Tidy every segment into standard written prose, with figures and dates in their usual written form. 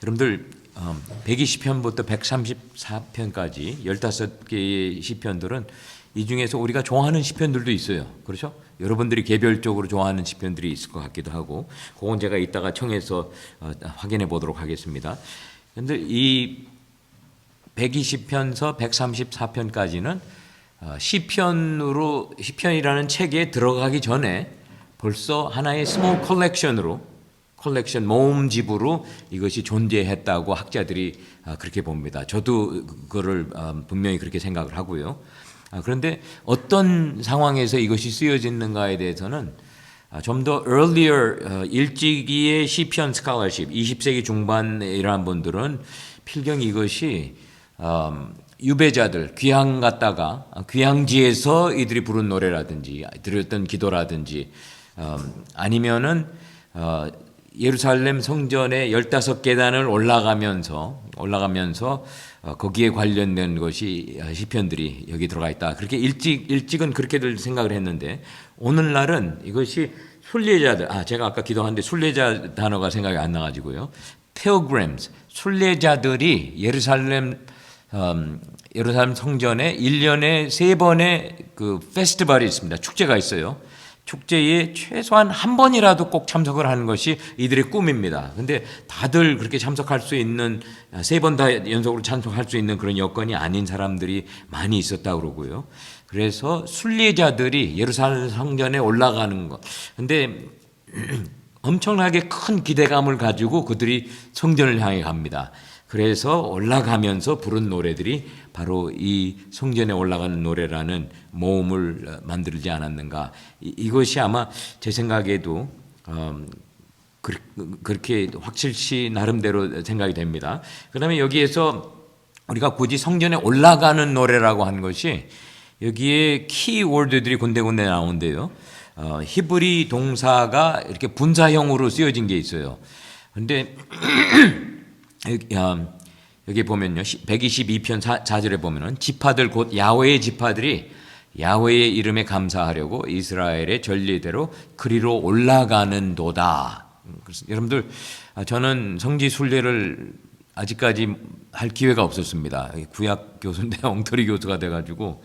여러분들 120편부터 134편까지 15개의 시편들은 이 중에서 우리가 좋아하는 시편들도 있어요. 그렇죠? 여러분들이 개별적으로 좋아하는 시편들이 있을 것 같기도 하고, 그건 제가 이따가 청해서 확인해 보도록 하겠습니다. 그런데 이 120편서 134편까지는 시편이라는 책에 들어가기 전에 벌써 하나의 스몰 컬렉션 모음집으로 이것이 존재했다고 학자들이 그렇게 봅니다. 저도 그거를 분명히 그렇게 생각을 하고요. 그런데 어떤 상황에서 이것이 쓰여졌는가에 대해서는 좀 더 earlier 일찍이의 시편 스칼러십 20세기 중반에 이러한 분들은 필경 이것이 유배자들 귀향 갔다가 귀향지에서 이들이 부른 노래라든지 드렸던 기도라든지 아니면은 예루살렘 성전의 15계단을 올라가면서 거기에 관련된 것이 시편들이 여기 들어가 있다. 그렇게 일찍은 그렇게들 생각을 했는데, 오늘날은 이것이 순례자들, 제가 아까 기도하는데 순례자 단어가 생각이 안 나가지고요. pilgrims, 순례자들이 예루살렘 성전에 1년에 3번의 그 페스티벌이 있습니다. 축제가 있어요. 축제에 최소한 한 번이라도 꼭 참석을 하는 것이 이들의 꿈입니다. 근데 다들 그렇게 참석할 수 있는, 3번 다 연속으로 참석할 수 있는 그런 여건이 아닌 사람들이 많이 있었다고 그러고요. 그래서 순례자들이 예루살렘 성전에 올라가는 것. 근데 엄청나게 큰 기대감을 가지고 그들이 성전을 향해 갑니다. 그래서 올라가면서 부른 노래들이 바로 이 성전에 올라가는 노래라는 모음을 만들지 않았는가. 이것이 아마 제 생각에도 그렇게 확실시 나름대로 생각이 됩니다. 그 다음에 여기에서 우리가 굳이 성전에 올라가는 노래라고 하는 것이 여기에 키워드들이 군데군데 나오는데요. 히브리 동사가 이렇게 분사형으로 쓰여진 게 있어요. 그런데 여기 보면요, 122편 4절에 보면은 지파들 곧 야훼의 지파들이 야훼의 이름에 감사하려고 이스라엘의 전례대로 그리로 올라가는 도다. 그래서 여러분들, 저는 성지 순례를 아직까지 할 기회가 없었습니다. 구약 교수인데 엉터리 교수가 돼가지고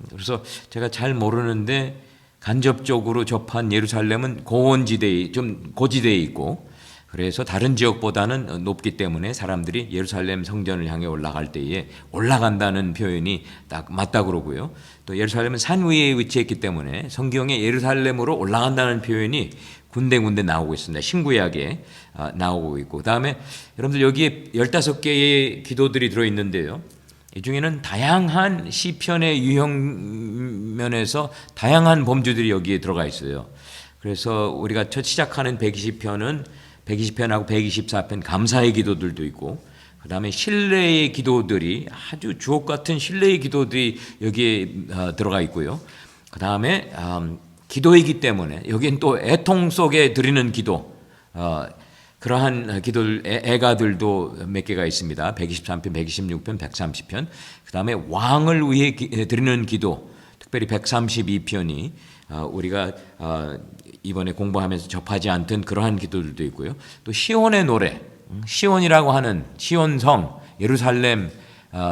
그래서 제가 잘 모르는데 간접적으로 접한 예루살렘은 고원지대에 좀 고지대에 있고, 그래서 다른 지역보다는 높기 때문에 사람들이 예루살렘 성전을 향해 올라갈 때에 올라간다는 표현이 딱 맞다 그러고요. 또 예루살렘은 산 위에 위치했기 때문에 성경에 예루살렘으로 올라간다는 표현이 군데군데 나오고 있습니다. 신구약에 나오고 있고, 그다음에 여러분들 여기에 15개의 기도들이 들어있는데요. 이 중에는 다양한 시편의 유형 면에서 다양한 범주들이 여기에 들어가 있어요. 그래서 우리가 첫 시작하는 120편은 120편하고 124편 감사의 기도들도 있고, 그 다음에 신뢰의 기도들이 아주 주옥 같은 신뢰의 기도들이 여기에 들어가 있고요. 그 다음에 기도이기 때문에 여기는 또 애통 속에 드리는 기도, 그러한 기도들, 애가들도 몇 개가 있습니다. 123편, 126편, 130편. 그 다음에 왕을 위해 드리는 기도, 특별히 132편이 우리가 이번에 공부하면서 접하지 않던 그러한 기도들도 있고요. 또 시온의 노래, 시온이라고 하는 시온성, 예루살렘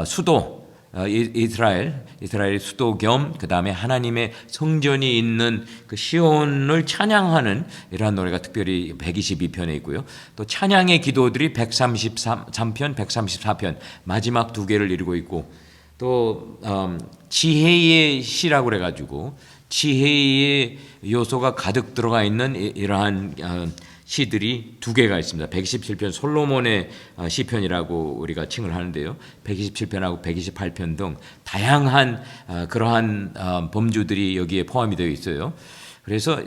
수도, 이스라엘의 수도 겸 그 다음에 하나님의 성전이 있는 그 시온을 찬양하는 이러한 노래가 특별히 122편에 있고요. 또 찬양의 기도들이 133편, 134편 마지막 2개를 이루고 있고, 또 지혜의 시라고 그래가지고 지혜의 요소가 가득 들어가 있는 이러한 시들이 2개가 있습니다. 127편 솔로몬의 시편이라고 우리가 칭을 하는데요. 127편하고 128편 등 다양한 그러한 범주들이 여기에 포함이 되어 있어요. 그래서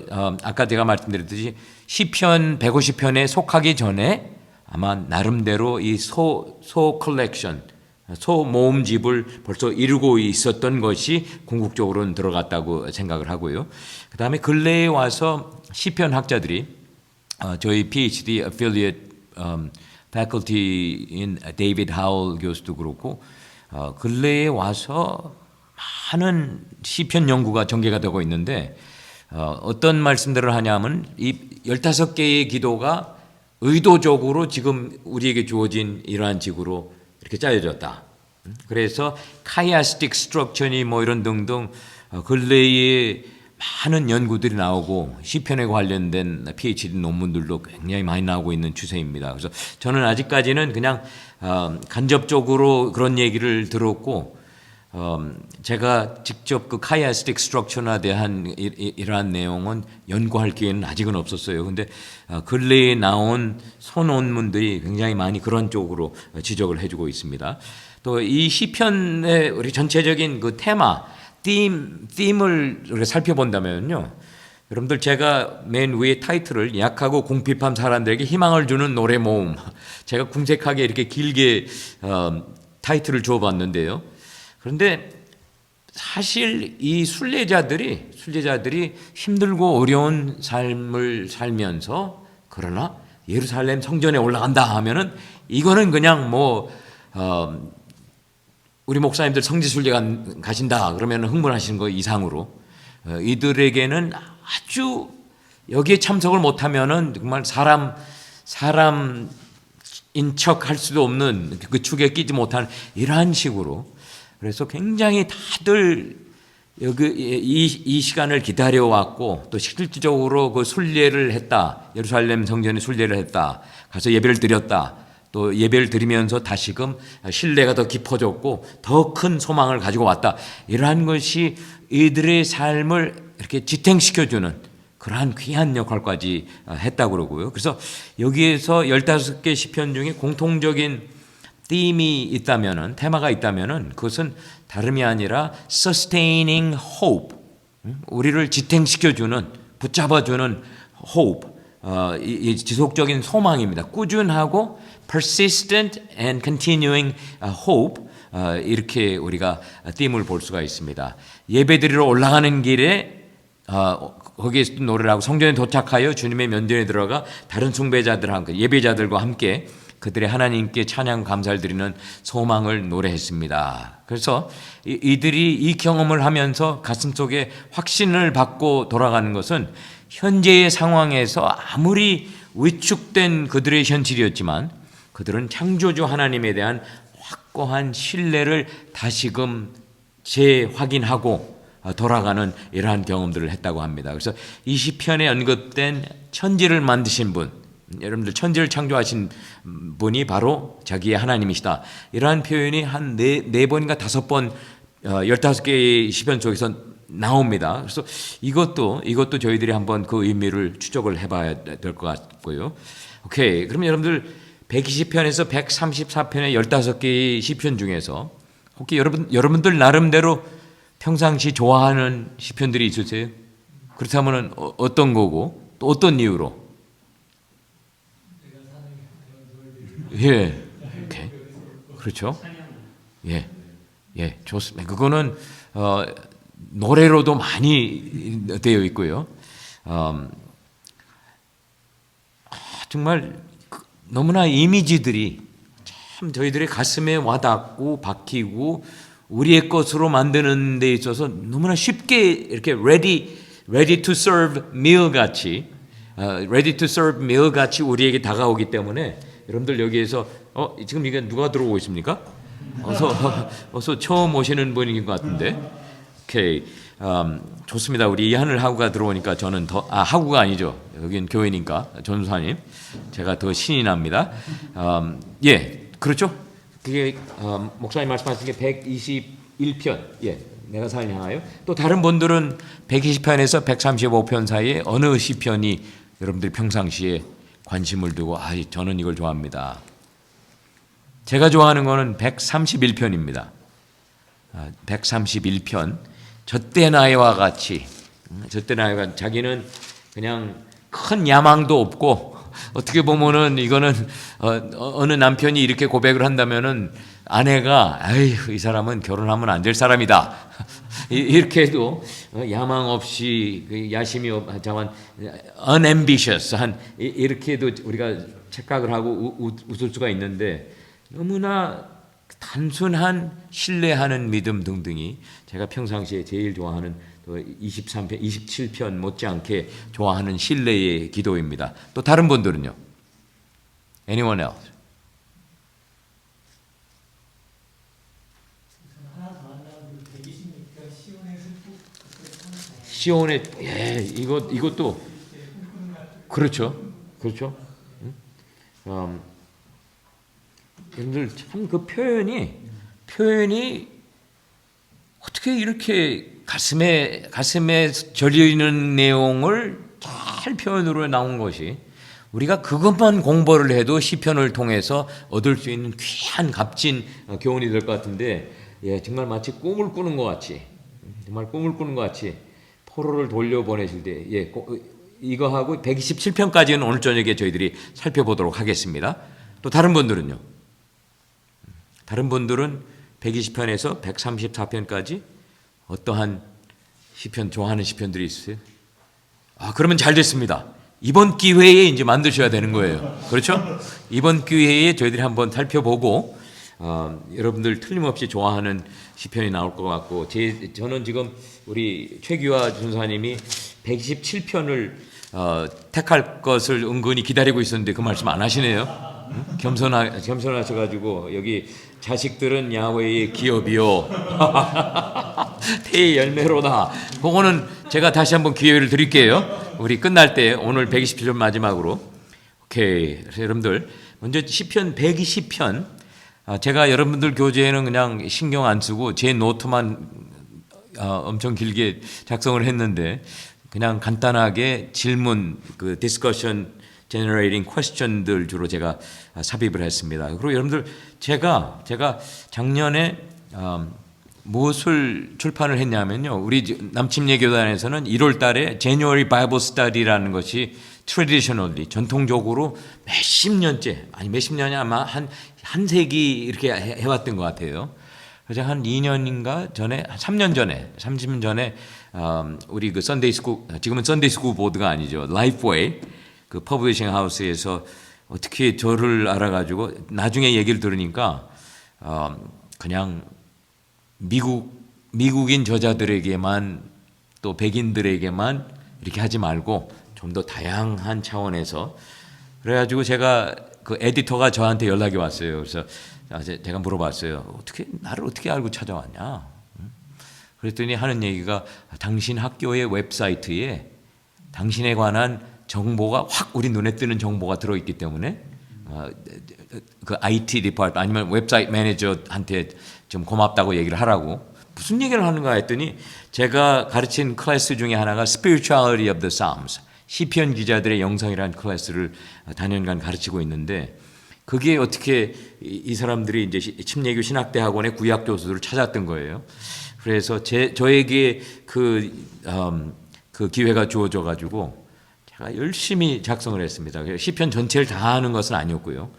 아까 제가 말씀드렸듯이 시편 150편에 속하기 전에 아마 나름대로 이 컬렉션, 소모음집을 벌써 이루고 있었던 것이 궁극적으로는 들어갔다고 생각을 하고요. 그 다음에 근래에 와서 시편 학자들이 저희 PhD affiliate faculty인 데이비드 하울 교수도 그렇고 근래에 와서 많은 시편 연구가 전개가 되고 있는데 어떤 말씀들을 하냐면 이 15개의 기도가 의도적으로 지금 우리에게 주어진 이러한 지구로 이렇게 짜여졌다. 그래서 카이아스틱 스트럭처니 뭐 이런 등등 근래에 많은 연구들이 나오고 시편에 관련된 PhD 논문들도 굉장히 많이 나오고 있는 추세입니다. 그래서 저는 아직까지는 그냥 간접적으로 그런 얘기를 들었고 제가 직접 그 카이아스틱 스트럭처나 대한 이러한 내용은 연구할 기회는 아직은 없었어요. 근데 근래에 나온 소논문들이 굉장히 많이 그런 쪽으로 지적을 해주고 있습니다. 또 이 시편의 우리 전체적인 그 테마, ธี임을 살펴본다면요. 여러분들 제가 맨 위에 타이틀을 약하고 궁핍한 사람들에게 희망을 주는 노래 모음. 제가 궁색하게 이렇게 길게 타이틀을 주어봤는데요. 그런데 사실 이 순례자들이 힘들고 어려운 삶을 살면서 그러나 예루살렘 성전에 올라간다 하면은 이거는 그냥 우리 목사님들 성지순례 가신다 그러면 흥분하시는 거 이상으로 이들에게는 아주 여기에 참석을 못하면은 정말 사람인 척 할 수도 없는 그 축에 끼지 못하는 이러한 식으로 그래서 굉장히 다들 여기 이 시간을 기다려왔고 또 실질적으로 그 순례를 했다. 예루살렘 성전에 순례를 했다. 가서 예배를 드렸다. 또 예배를 드리면서 다시금 신뢰가 더 깊어졌고 더 큰 소망을 가지고 왔다. 이러한 것이 이들의 삶을 이렇게 지탱시켜주는 그러한 귀한 역할까지 했다고 그러고요. 그래서 여기에서 15개 시편 중에 공통적인 띠임이 있다면은 테마가 있다면은 그것은 다름이 아니라 sustaining hope, 우리를 지탱시켜주는 붙잡아주는 hope, 이 지속적인 소망입니다. 꾸준하고 persistent and continuing hope, 이렇게 우리가 띠임을 볼 수가 있습니다. 예배드리러 올라가는 길에 거기에서 노래를 하고 성전에 도착하여 주님의 면전에 들어가 다른 숭배자들과 예배자들과 함께 그들의 하나님께 찬양 감사를 드리는 소망을 노래했습니다. 그래서 이들이 이 경험을 하면서 가슴속에 확신을 받고 돌아가는 것은 현재의 상황에서 아무리 위축된 그들의 현실이었지만 그들은 창조주 하나님에 대한 확고한 신뢰를 다시금 재확인하고 돌아가는 이러한 경험들을 했다고 합니다. 그래서 이 시편에 언급된 천지를 만드신 분, 여러분들 천지를 창조하신 분이 바로 자기의 하나님이시다. 이러한 표현이 한 네 번인가 5번 15개의 시편 속에서 나옵니다. 그래서 이것도 저희들이 한번 그 의미를 추적을 해봐야 될 것 같고요. 오케이. 그럼 여러분들 120편에서 134편의 15개의 시편 중에서 혹시 여러분들 나름대로 평상시 좋아하는 시편들이 있으세요? 그렇다면 어떤 거고 또 어떤 이유로? 예, 오케이. 그렇죠. 예, 좋습니다. 그거는 노래로도 많이 되어 있고요. 정말 너무나 이미지들이 참 저희들의 가슴에 와닿고 박히고 우리의 것으로 만드는 데 있어서 너무나 쉽게 이렇게 ready to serve meal 같이 우리에게 다가오기 때문에 여러분들 여기에서 지금 이게 누가 들어오고 있습니까? 어서 처음 오시는 분인 것 같은데. 오케이. 좋습니다. 우리 이하늘 하구가 들어오니까 저는 하구가 아니죠. 여긴 교회니까 전도사님 제가 더 신이 납니다. 예, 그렇죠. 그게 목사님 말씀하신 게 121편. 예, 내가 사를 향하여. 또 다른 분들은 120편에서 135편 사이에 어느 시편이 여러분들이 평상시에 관심을 두고 저는 이걸 좋아합니다. 제가 좋아하는 거는 131편입니다. 131편. 젖된 아이와 같이 자기는 그냥 큰 야망도 없고 어떻게 보면은 이거는 어느 남편이 이렇게 고백을 한다면은 아내가 이 사람은 결혼하면 안 될 사람이다 이렇게 해도 야망 없이 야심이 없지만 unambitious 이렇게 해도 우리가 착각을 하고 웃을 수가 있는데 너무나 단순한 신뢰하는 믿음 등등이 제가 평상시에 제일 좋아하는 23편, 27편 못지않게 좋아하는 신뢰의 기도입니다. 또 다른 분들은요? Anyone else? 시온의 이것도 그렇죠. 여러분들 참 그 표현이 어떻게 이렇게 가슴에 저리는 내용을 잘 표현으로 나온 것이 우리가 그것만 공부를 해도 시편을 통해서 얻을 수 있는 귀한 값진 교훈이 될 것 같은데 정말 마치 꿈을 꾸는 것 같이 포로를 돌려보내실 때 이거하고 127편까지는 오늘 저녁에 저희들이 살펴보도록 하겠습니다. 또 다른 분들은요? 다른 분들은 120편에서 134편까지 어떠한 시편 좋아하는 시편들이 있어요? 그러면 잘 됐습니다. 이번 기회에 이제 만드셔야 되는 거예요. 그렇죠? 이번 기회에 저희들이 한번 살펴보고 여러분들 틀림없이 좋아하는 시편이 나올 것 같고 저는 지금 우리 최규화 준사님이 127편을 택할 것을 은근히 기다리고 있었는데 그 말씀 안 하시네요. 겸손하셔가지고 여기 자식들은 야훼의 기업이요 태의 열매로다. 그거는 제가 다시 한번 기회를 드릴게요. 우리 끝날 때 오늘 127편 마지막으로. 오케이. 그래서 여러분들 먼저 시편 120편 제가 여러분들 교재에는 그냥 신경 안 쓰고 제 노트만 엄청 길게 작성을 했는데 그냥 간단하게 질문 그 디스커션 generating question들 주로 제가 삽입을 했습니다. 그리고 여러분들 제가 작년에 무엇을 출판을 했냐면요. 우리 남침례 교단에서는 1월 달에 January Bible Study라는 것이 traditionally 전통적으로 몇십 년이 아마 한 세기 이렇게 해왔던 것 같아요. 그래서 한 2년인가 전에, 3년 전에 우리 그 썬데이 스쿨, 지금은 썬데이 스쿨 보드가 아니죠. 라이프웨이 그 퍼블리싱 하우스에서 어떻게 저를 알아가지고 나중에 얘기를 들으니까 그냥 미국인 저자들에게만 또 백인들에게만 이렇게 하지 말고 좀 더 다양한 차원에서 그래가지고 제가 그 에디터가 저한테 연락이 왔어요. 그래서 제가 물어봤어요. 나를 어떻게 알고 찾아왔냐? 그랬더니 하는 얘기가 당신 학교의 웹사이트에 당신에 관한 정보가 확 우리 눈에 뜨는 정보가 들어있기 때문에 그 IT 디파트 아니면 웹사이트 매니저한테 좀 고맙다고 얘기를 하라고. 무슨 얘기를 하는가 했더니 제가 가르친 클래스 중에 하나가 Spirituality of the Psalms 시편 기자들의 영성이라는 클래스를 단연간 가르치고 있는데 그게 어떻게 이 사람들이 이제 침례교 신학대학원의 구약 교수들을 찾았던 거예요. 그래서 저에게 그 기회가 주어져 가지고 제가 열심히 작성을 했습니다. 시편 전체를 다 하는 것은 아니었고요.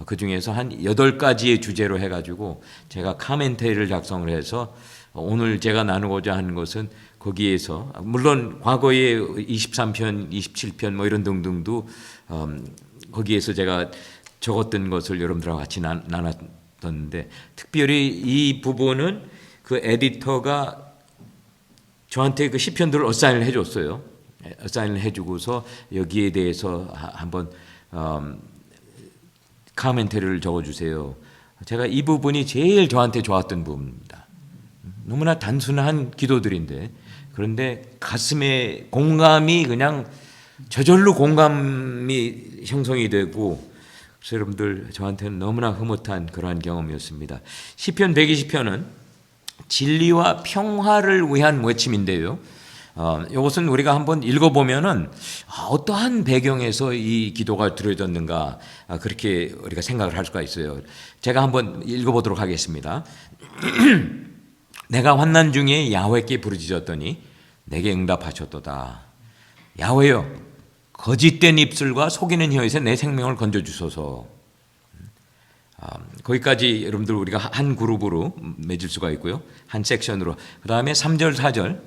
그 중에서 한 8가지의 주제로 해가지고 제가 카멘테리를 작성을 해서 오늘 제가 나누고자 하는 것은 거기에서 물론 과거에 23편, 27편 뭐 이런 등등도 거기에서 제가 적었던 것을 여러분들하고 같이 나눴던데 특별히 이 부분은 그 에디터가 저한테 그 시편들을 어사인을 해줬어요. 어사인을 해주고서 여기에 대해서 한번 카멘터리를 적어주세요. 제가 이 부분이 제일 저한테 좋았던 부분입니다. 너무나 단순한 기도들인데 그런데 가슴에 공감이 그냥 저절로 공감이 형성이 되고 그래서 여러분들 저한테는 너무나 흐뭇한 그러한 경험이었습니다. 시편 120편은 진리와 평화를 위한 외침인데요. 이것은 우리가 한번 읽어보면은 어떠한 배경에서 이 기도가 드려졌는가 그렇게 우리가 생각을 할 수가 있어요. 제가 한번 읽어보도록 하겠습니다. 내가 환난 중에 야훼께 부르짖었더니 내게 응답하셨도다. 야훼여 거짓된 입술과 속이는 혀에서 내 생명을 건져주소서. 거기까지 여러분들 우리가 한 그룹으로 맺을 수가 있고요. 한 섹션으로. 그 다음에 3절 4절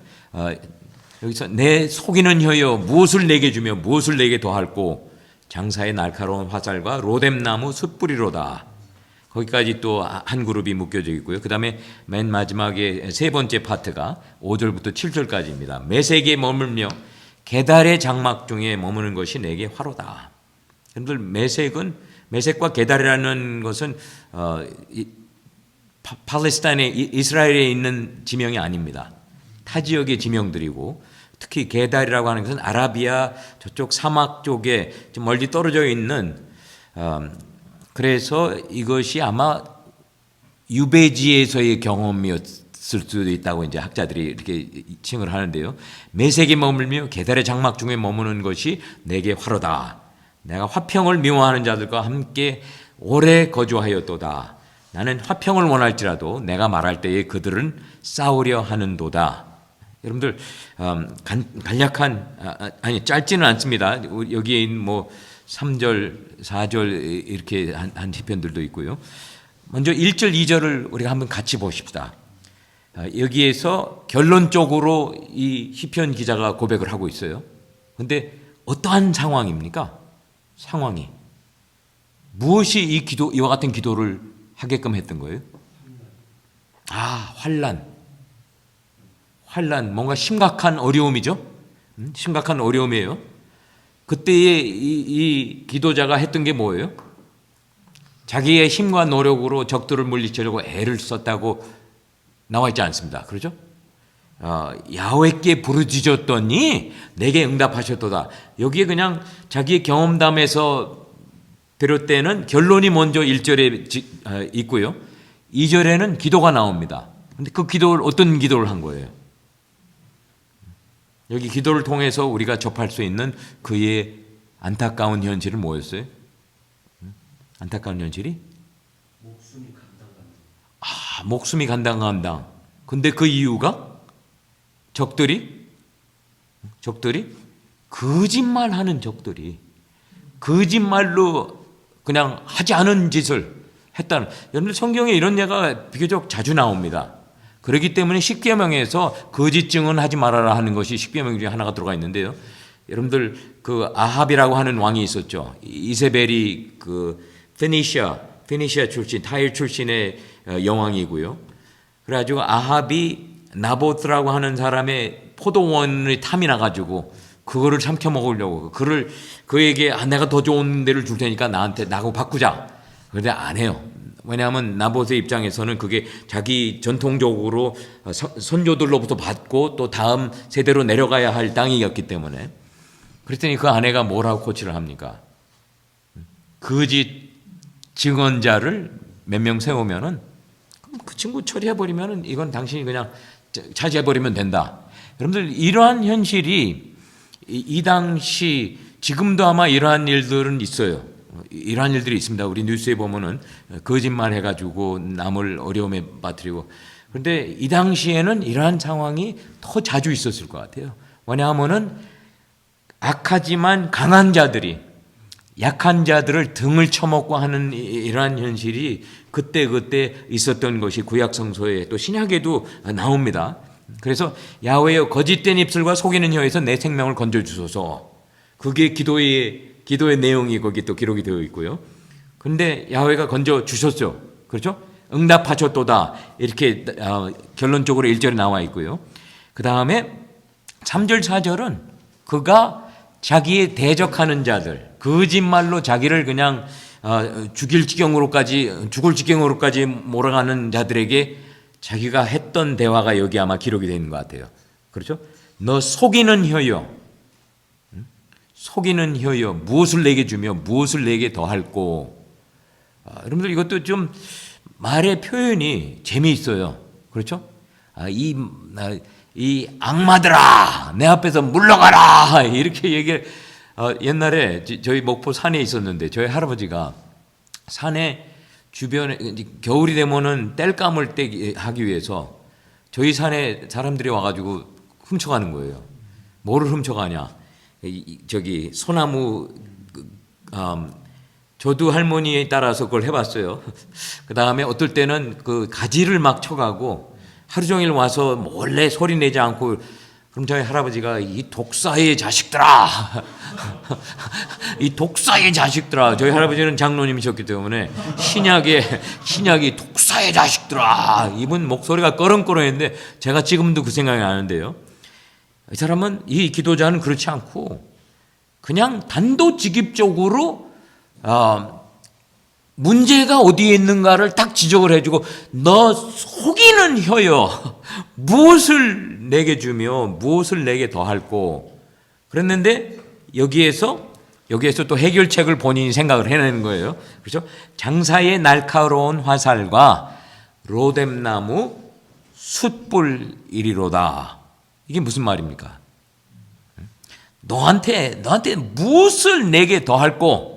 여기서 내 속이는 혀여 무엇을 내게 주며 무엇을 내게 더할꼬 장사의 날카로운 화살과 로뎀나무 숯불이로다. 거기까지 또 한 그룹이 묶여져 있고요. 그 다음에 맨 마지막에 세 번째 파트가 5절부터 7절까지입니다. 메색에 머물며 게달의 장막 중에 머무는 것이 내게 화로다. 여러분들 메색과 게달이라는 것은 팔레스타인의 이스라엘에 있는 지명이 아닙니다. 타 지역의 지명들이고 특히 게달이라고 하는 것은 아라비아 저쪽 사막 쪽에 좀 멀리 떨어져 있는 그래서 이것이 아마 유배지에서의 경험이었을 수도 있다고 이제 학자들이 이렇게 칭을 하는데요. 메색에 머물며 게달의 장막 중에 머무는 것이 내게 화로다. 내가 화평을 미워하는 자들과 함께 오래 거주하였도다. 나는 화평을 원할지라도 내가 말할 때에 그들은 싸우려 하는도다. 여러분들 간략한 아니 짧지는 않습니다. 여기에 있는 뭐 3절, 4절 이렇게 한 시편들도 있고요. 먼저 1절, 2절을 우리가 한번 같이 보십시다. 여기에서 결론적으로 이 시편 기자가 고백을 하고 있어요. 그런데 어떠한 상황입니까? 상황이 무엇이 이와 같은 기도를 하게끔 했던 거예요? 환난, 뭔가 심각한 어려움이죠. 심각한 어려움이에요. 그때에 이 기도자가 했던 게 뭐예요? 자기의 힘과 노력으로 적들을 물리치려고 애를 썼다고 나와 있지 않습니다. 그렇죠? 야훼께 부르짖었더니 내게 응답하셨도다. 여기에 그냥 자기의 경험담에서 비롯되는 결론이 먼저 1절에 있고요. 2절에는 기도가 나옵니다. 근데 그 기도를 어떤 기도를 한 거예요? 여기 기도를 통해서 우리가 접할 수 있는 그의 안타까운 현실은 뭐였어요? 안타까운 현실이? 목숨이 간당간당. 근데 그 이유가 적들이 거짓말하는 적들이 거짓말로 그냥 하지 않은 짓을 했다는. 여러분들 성경에 이런 예가 비교적 자주 나옵니다. 그렇기 때문에 십계명에서 거짓 증언하지 말아라 하는 것이 십계명 중에 하나가 들어가 있는데요. 여러분들 그 아합이라고 하는 왕이 있었죠. 이세벨이 그 페니시아 출신, 타일 출신의 여왕이고요. 그래가지고 아합이 나보트라고 하는 사람의 포도원을 탐이 나가지고 그거를 삼켜 먹으려고 그에게 내가 더 좋은 데를 줄 테니까 나하고 바꾸자. 그런데 안 해요. 왜냐하면 나봇의 입장에서는 그게 자기 전통적으로 선조들로부터 받고 또 다음 세대로 내려가야 할 땅이었기 때문에. 그랬더니 그 아내가 뭐라고 코치를 합니까? 거짓 증언자를 몇 명 세우면은 그 친구 처리해버리면은 이건 당신이 그냥 차지해버리면 된다. 여러분들 이러한 현실이 이 당시 지금도 아마 이러한 일들은 있어요. 이러한 일들이 있습니다. 우리 뉴스에 보면은 거짓말 해가지고 남을 어려움에 빠뜨리고. 그런데 이 당시에는 이러한 상황이 더 자주 있었을 것 같아요. 왜냐하면은 악하지만 강한 자들이 약한 자들을 등을 쳐먹고 하는 이러한 현실이 그때 있었던 것이 구약 성서에 또 신약에도 나옵니다. 그래서 야훼여 거짓된 입술과 속이는 혀에서 내 생명을 건져주소서. 그게 기도의 내용이 거기 또 기록이 되어 있고요. 그런데 야훼가 건져주셨죠. 그렇죠? 응답하셨도다. 이렇게 결론적으로 1절에 나와 있고요. 그 다음에 3절 4절은 그가 자기의 대적하는 자들, 거짓말로 자기를 그냥 죽을 지경으로까지 몰아가는 자들에게 자기가 했던 대화가 여기 아마 기록이 되어 있는 것 같아요. 그렇죠? 너 속이는 혀여, 무엇을 내게 주며 무엇을 내게 더할꼬. 여러분들 이것도 좀 말의 표현이 재미있어요. 그렇죠? 이 악마들아, 내 앞에서 물러가라, 이렇게 얘기를. 옛날에 저희 목포 산에 있었는데 저희 할아버지가 산에 주변에 겨울이 되면은 땔감을 하기 위해서 저희 산에 사람들이 와가지고 훔쳐가는 거예요. 뭐를 훔쳐가냐? 저기 소나무. 저도 할머니에 따라서 그걸 해봤어요. 그 다음에 어떨 때는 그 가지를 막 쳐가고 하루 종일 와서 몰래 소리 내지 않고 그럼 저희 할아버지가 이 독사의 자식들아 이 독사의 자식들아, 저희 할아버지는 장로님이셨기 때문에 신약이 독사의 자식들아, 이분 목소리가 꺼렁꺼렁했는데 제가 지금도 그 생각이 나는데요. 이 사람은, 이 기도자는 그렇지 않고 그냥 단도직입적으로 문제가 어디에 있는가를 딱 지적을 해주고, 너 속이는 혀여 무엇을 내게 주며 무엇을 내게 더할꼬. 그랬는데 여기에서 또 해결책을 본인이 생각을 해내는 거예요. 그렇죠? 장사의 날카로운 화살과 로뎀나무 숯불이리로다. 이게 무슨 말입니까? 너한테 무엇을 내게 더할꼬.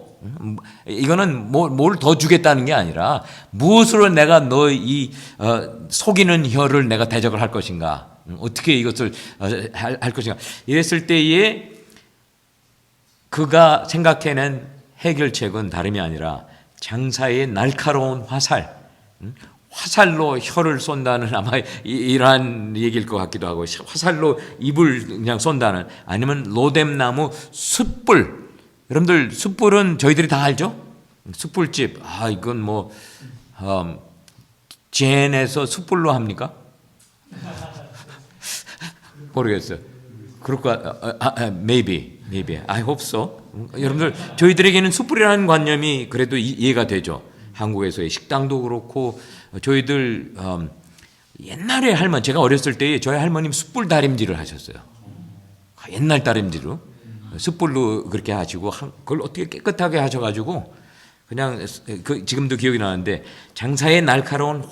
이거는 뭘 더 주겠다는 게 아니라 무엇으로 내가 너 이 속이는 혀를 내가 대적을 할 것인가, 어떻게 이것을 할 것인가. 이랬을 때에 그가 생각해낸 해결책은 다름이 아니라 장사의 날카로운 화살로 혀를 쏜다는, 아마 이러한 얘기일 것 같기도 하고, 화살로 입을 그냥 쏜다는, 아니면 로뎀나무 숯불. 여러분들 숯불은 저희들이 다 알죠? 숯불집. 이건 젠에서 숯불로 합니까? 모르겠어요. 그럴까? Maybe. I hope so. 여러분들, 저희들에게는 숯불이라는 관념이 그래도 이해가 되죠. 한국에서의 식당도 그렇고, 저희들 옛날에 제가 어렸을 때에 저희 할머님 숯불 다림질을 하셨어요. 옛날 다림질로. 숯불로 그렇게 하시고, 그걸 어떻게 깨끗하게 하셔가지고, 그냥 지금도 기억이 나는데, 장사의 날카로운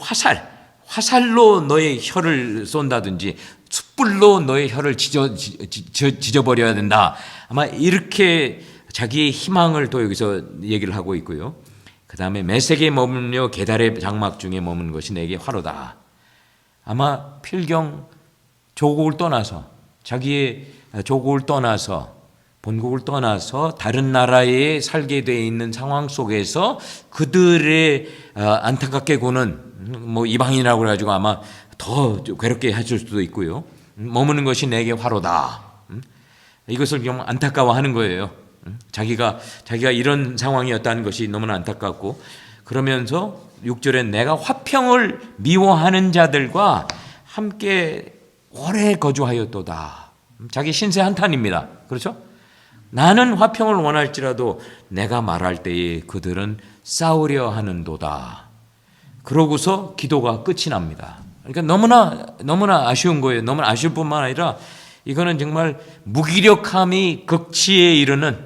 화살로 너의 혀를 쏜다든지 숯불로 너의 혀를 지져버려야 된다. 아마 이렇게 자기의 희망을 또 여기서 얘기를 하고 있고요. 그 다음에 메색에 머물며 계달의 장막 중에 머무는 것이 내게 화로다. 아마 필경 조국을 떠나서, 자기의 조국을 떠나서, 본국을 떠나서 다른 나라에 살게 되어 있는 상황 속에서 그들의 안타깝게 구는, 이방인이라고 그래가지고 아마 더 괴롭게 하실 수도 있고요. 머무는 것이 내게 화로다. 이것을 좀 안타까워하는 거예요. 자기가 이런 상황이었다는 것이 너무나 안타깝고, 그러면서 6절에 내가 화평을 미워하는 자들과 함께 오래 거주하였도다. 자기 신세 한탄입니다. 그렇죠? 나는 화평을 원할지라도 내가 말할 때에 그들은 싸우려 하는도다. 그러고서 기도가 끝이 납니다. 그러니까 너무나 아쉬운 거예요. 너무나 아쉬울 뿐만 아니라 이거는 정말 무기력함이 극치에 이르는,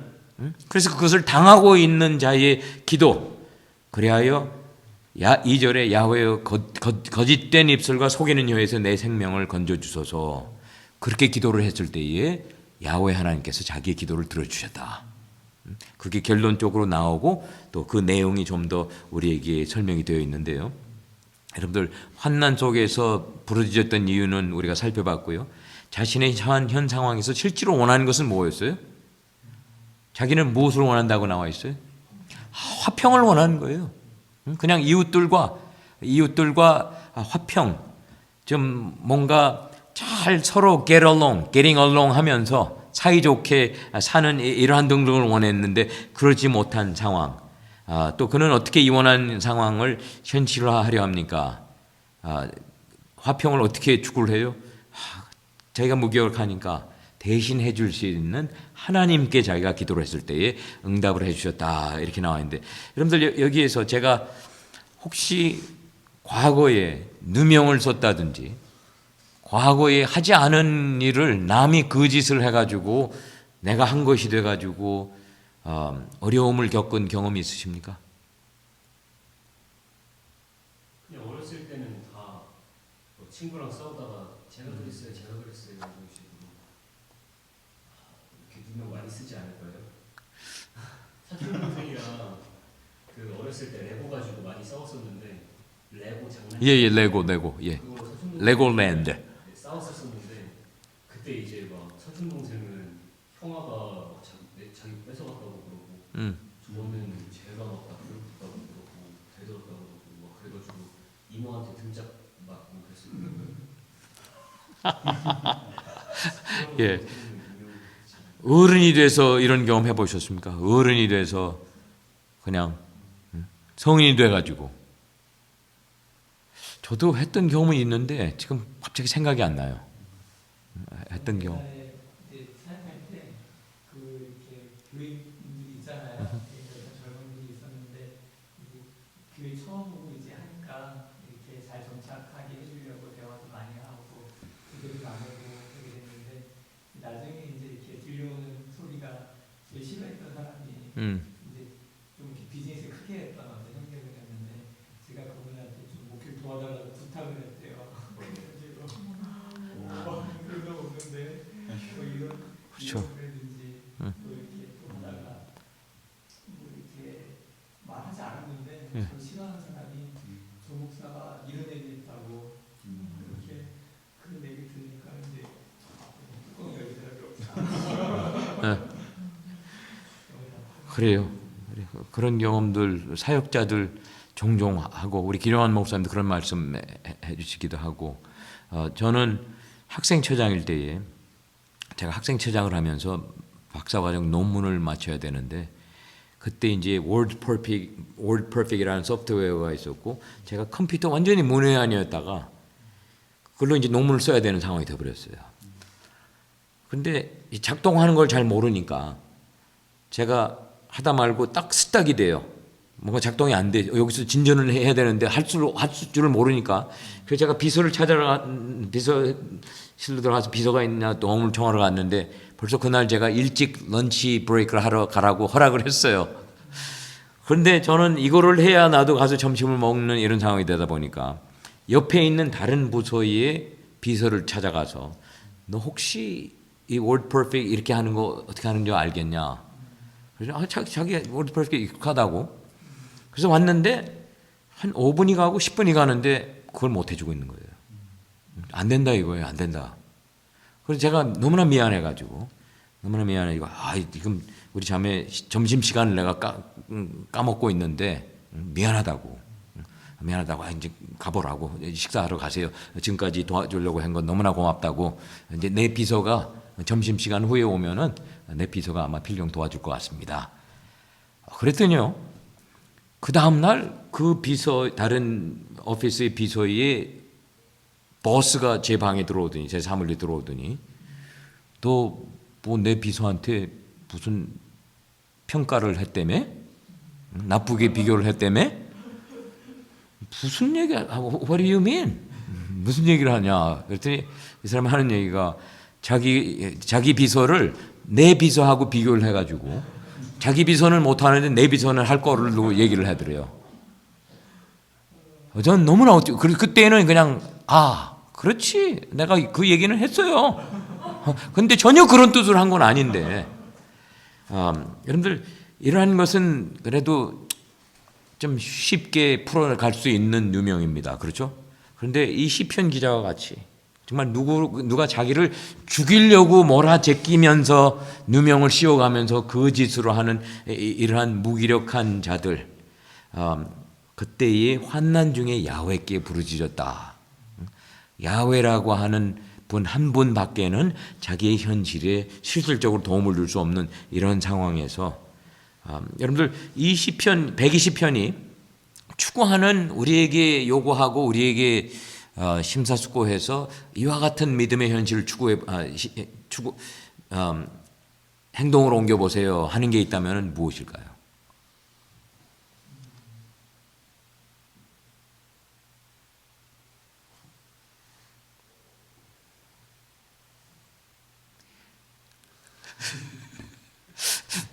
그래서 그것을 당하고 있는 자의 기도. 그리하여 2절에 야훼의 거짓된 입술과 속이는 혀에서 내 생명을 건져주소서. 그렇게 기도를 했을 때에 야훼 하나님께서 자기의 기도를 들어주셨다. 그게 결론적으로 나오고 또 그 내용이 좀 더 우리에게 설명이 되어 있는데요. 여러분들, 환난 속에서 부르짖었던 이유는 우리가 살펴봤고요. 자신의 현 상황에서 실제로 원하는 것은 뭐였어요? 자기는 무엇을 원한다고 나와 있어요? 화평을 원하는 거예요. 그냥 이웃들과 화평, 좀 뭔가 잘 서로 getting along 하면서 사이좋게 사는 이러한 등등을 원했는데 그러지 못한 상황. 또 그는 어떻게 이 원한 상황을 현실화하려 합니까? 화평을 어떻게 추구를 해요? 자기가 무기력하니까 대신 해줄 수 있는 하나님께 자기가 기도를 했을 때에 응답을 해주셨다, 이렇게 나와 있는데, 여러분들 여기에서 제가 혹시 과거에 누명을 썼다든지 과거에 하지 않은 일을 남이 그 짓을 해가지고 내가 한 것이 돼가지고 어려움을 겪은 경험이 있으십니까? 그냥 어렸을 때는 다 친구랑 싸우다가 제가 그랬어요 이런 식으로 이렇게 누명 많이 쓰지 않을까요? 사촌 동생이랑 그 어렸을 때 레고 가지고 많이 싸웠었는데, 레고 장난. 예, 레고, 예. 레고랜드. 싸웠었는데 그때 이제 막 사촌 동생은 형아가 자기 뺏어갔다고 그러고, 저는 제가 막 괴롭혔다고 그러고 대들었다고 그러고 막 그래가지고 이모한테 등짝 맞고 그랬어요. 예. 어른이 돼서 이런 경험 해보셨습니까? 어른이 돼서 그냥 성인이 돼가지고. 저도 했던 경험이 있는데 지금 갑자기 생각이 안 나요. 했던 경험. 이제 사역할 때그 이렇게 교회분들이 있잖아요. 그러니까 젊은 분이 있었는데 이제 교회 처음 오고 이제 하니까 이렇게 잘 정착하게 해주려고 대화도 많이 하고 기도도 나누고 그렇게 됐는데 나중에 이제 이렇게 들려오는 소리가 제일 싫어했던 사람이 이제 좀 이렇게 비즈니스 크게 했던 어떤 형제분이었는데 제가 그분한테 좀 목회를 도와달라고 부탁을 했대요. 그래가지고 그러다 오는데 뭐 이런 그렇죠. 그랬는지 또 이렇게 또 하다가 뭐 이렇게 말하지 않았는데 저 싫어하는 사람이 조 목사가 이런 얘기 했다고 그렇게 그런 얘기 들으니까 이제 뚜껑이 열리더라고요. 그래요. 그런 경험들 사역자들 종종 하고 우리 기령환 목사님도 그런 말씀 해주시기도 하고 저는 학생처장일 때에 제가 학생처장을 하면서 박사과정 논문을 마쳐야 되는데 그때 이제 Word Perfect이라는 소프트웨어가 있었고 제가 컴퓨터 완전히 문외한이었다가 그걸로 이제 논문을 써야 되는 상황이 되어버렸어요. 근데 작동하는 걸 잘 모르니까 제가 하다 말고 딱 스탁이 돼요. 뭔가 작동이 안 돼. 여기서 진전을 해야 되는데 할 줄을 모르니까. 그래서 제가 비서를 찾아라, 비서실로 들어가서 비서가 있냐 도움을 청하러 갔는데 벌써 그날 제가 일찍 런치 브레이크를 하러 가라고 허락을 했어요. 그런데 저는 이거를 해야 나도 가서 점심을 먹는 이런 상황이 되다 보니까 옆에 있는 다른 부서의 비서를 찾아가서 너 혹시 이 Word Perfect 이렇게 하는 거 어떻게 하는 줄 알겠냐? 그래서 자기 Word Perfect 익숙하다고. 그래서 왔는데 한 5분이 가고 10분이 가는데 그걸 못 해주고 있는 거예요. 안 된다 이거예요. 안 된다. 그래서 제가 너무나 미안해가지고 너무나 미안해. 지금 우리 자매 점심시간을 내가 까먹고 있는데 미안하다고. 이제 가보라고. 식사하러 가세요. 지금까지 도와주려고 한 건 너무나 고맙다고. 이제 내 비서가 점심시간 후에 오면은 내 비서가 아마 필경 도와줄 것 같습니다. 그랬더니요. 그 다음날 그 비서, 다른 오피스의 비서의 보스가 제 방에 들어오더니, 제 사무실에 들어오더니, 너 뭐 내 비서한테 무슨 평가를 했다며? 나쁘게 비교를 했다며? 무슨 얘기야? What do you mean? 무슨 얘기를 하냐? 그랬더니 이 사람이 하는 얘기가 자기 비서를 내 비서하고 비교를 해가지고 자기 비서는 못하는데 내 비서는 할 거를 얘기를 하더래요. 저는 너무나 그때는 그냥 그렇지 내가 그 얘기는 했어요. 근데 전혀 그런 뜻으로 한 건 아닌데 여러분들 이러한 것은 그래도 좀 쉽게 풀어갈 수 있는 유명입니다. 그렇죠? 그런데 이 시편 기자와 같이 정말 누가 자기를 죽이려고 몰아제끼면서 누명을 씌워가면서 거짓으로 하는 이러한 무기력한 자들 그때의 환난 중에 야훼께 부르짖었다. 야훼라고 하는 분 한 분밖에는 자기의 현실에 실질적으로 도움을 줄 수 없는 이런 상황에서 여러분들 이 시편 120편이 추구하는 우리에게 요구하고 우리에게 심사숙고해서 이와 같은 믿음의 현실을 행동으로 옮겨보세요 하는 게 있다면 무엇일까요?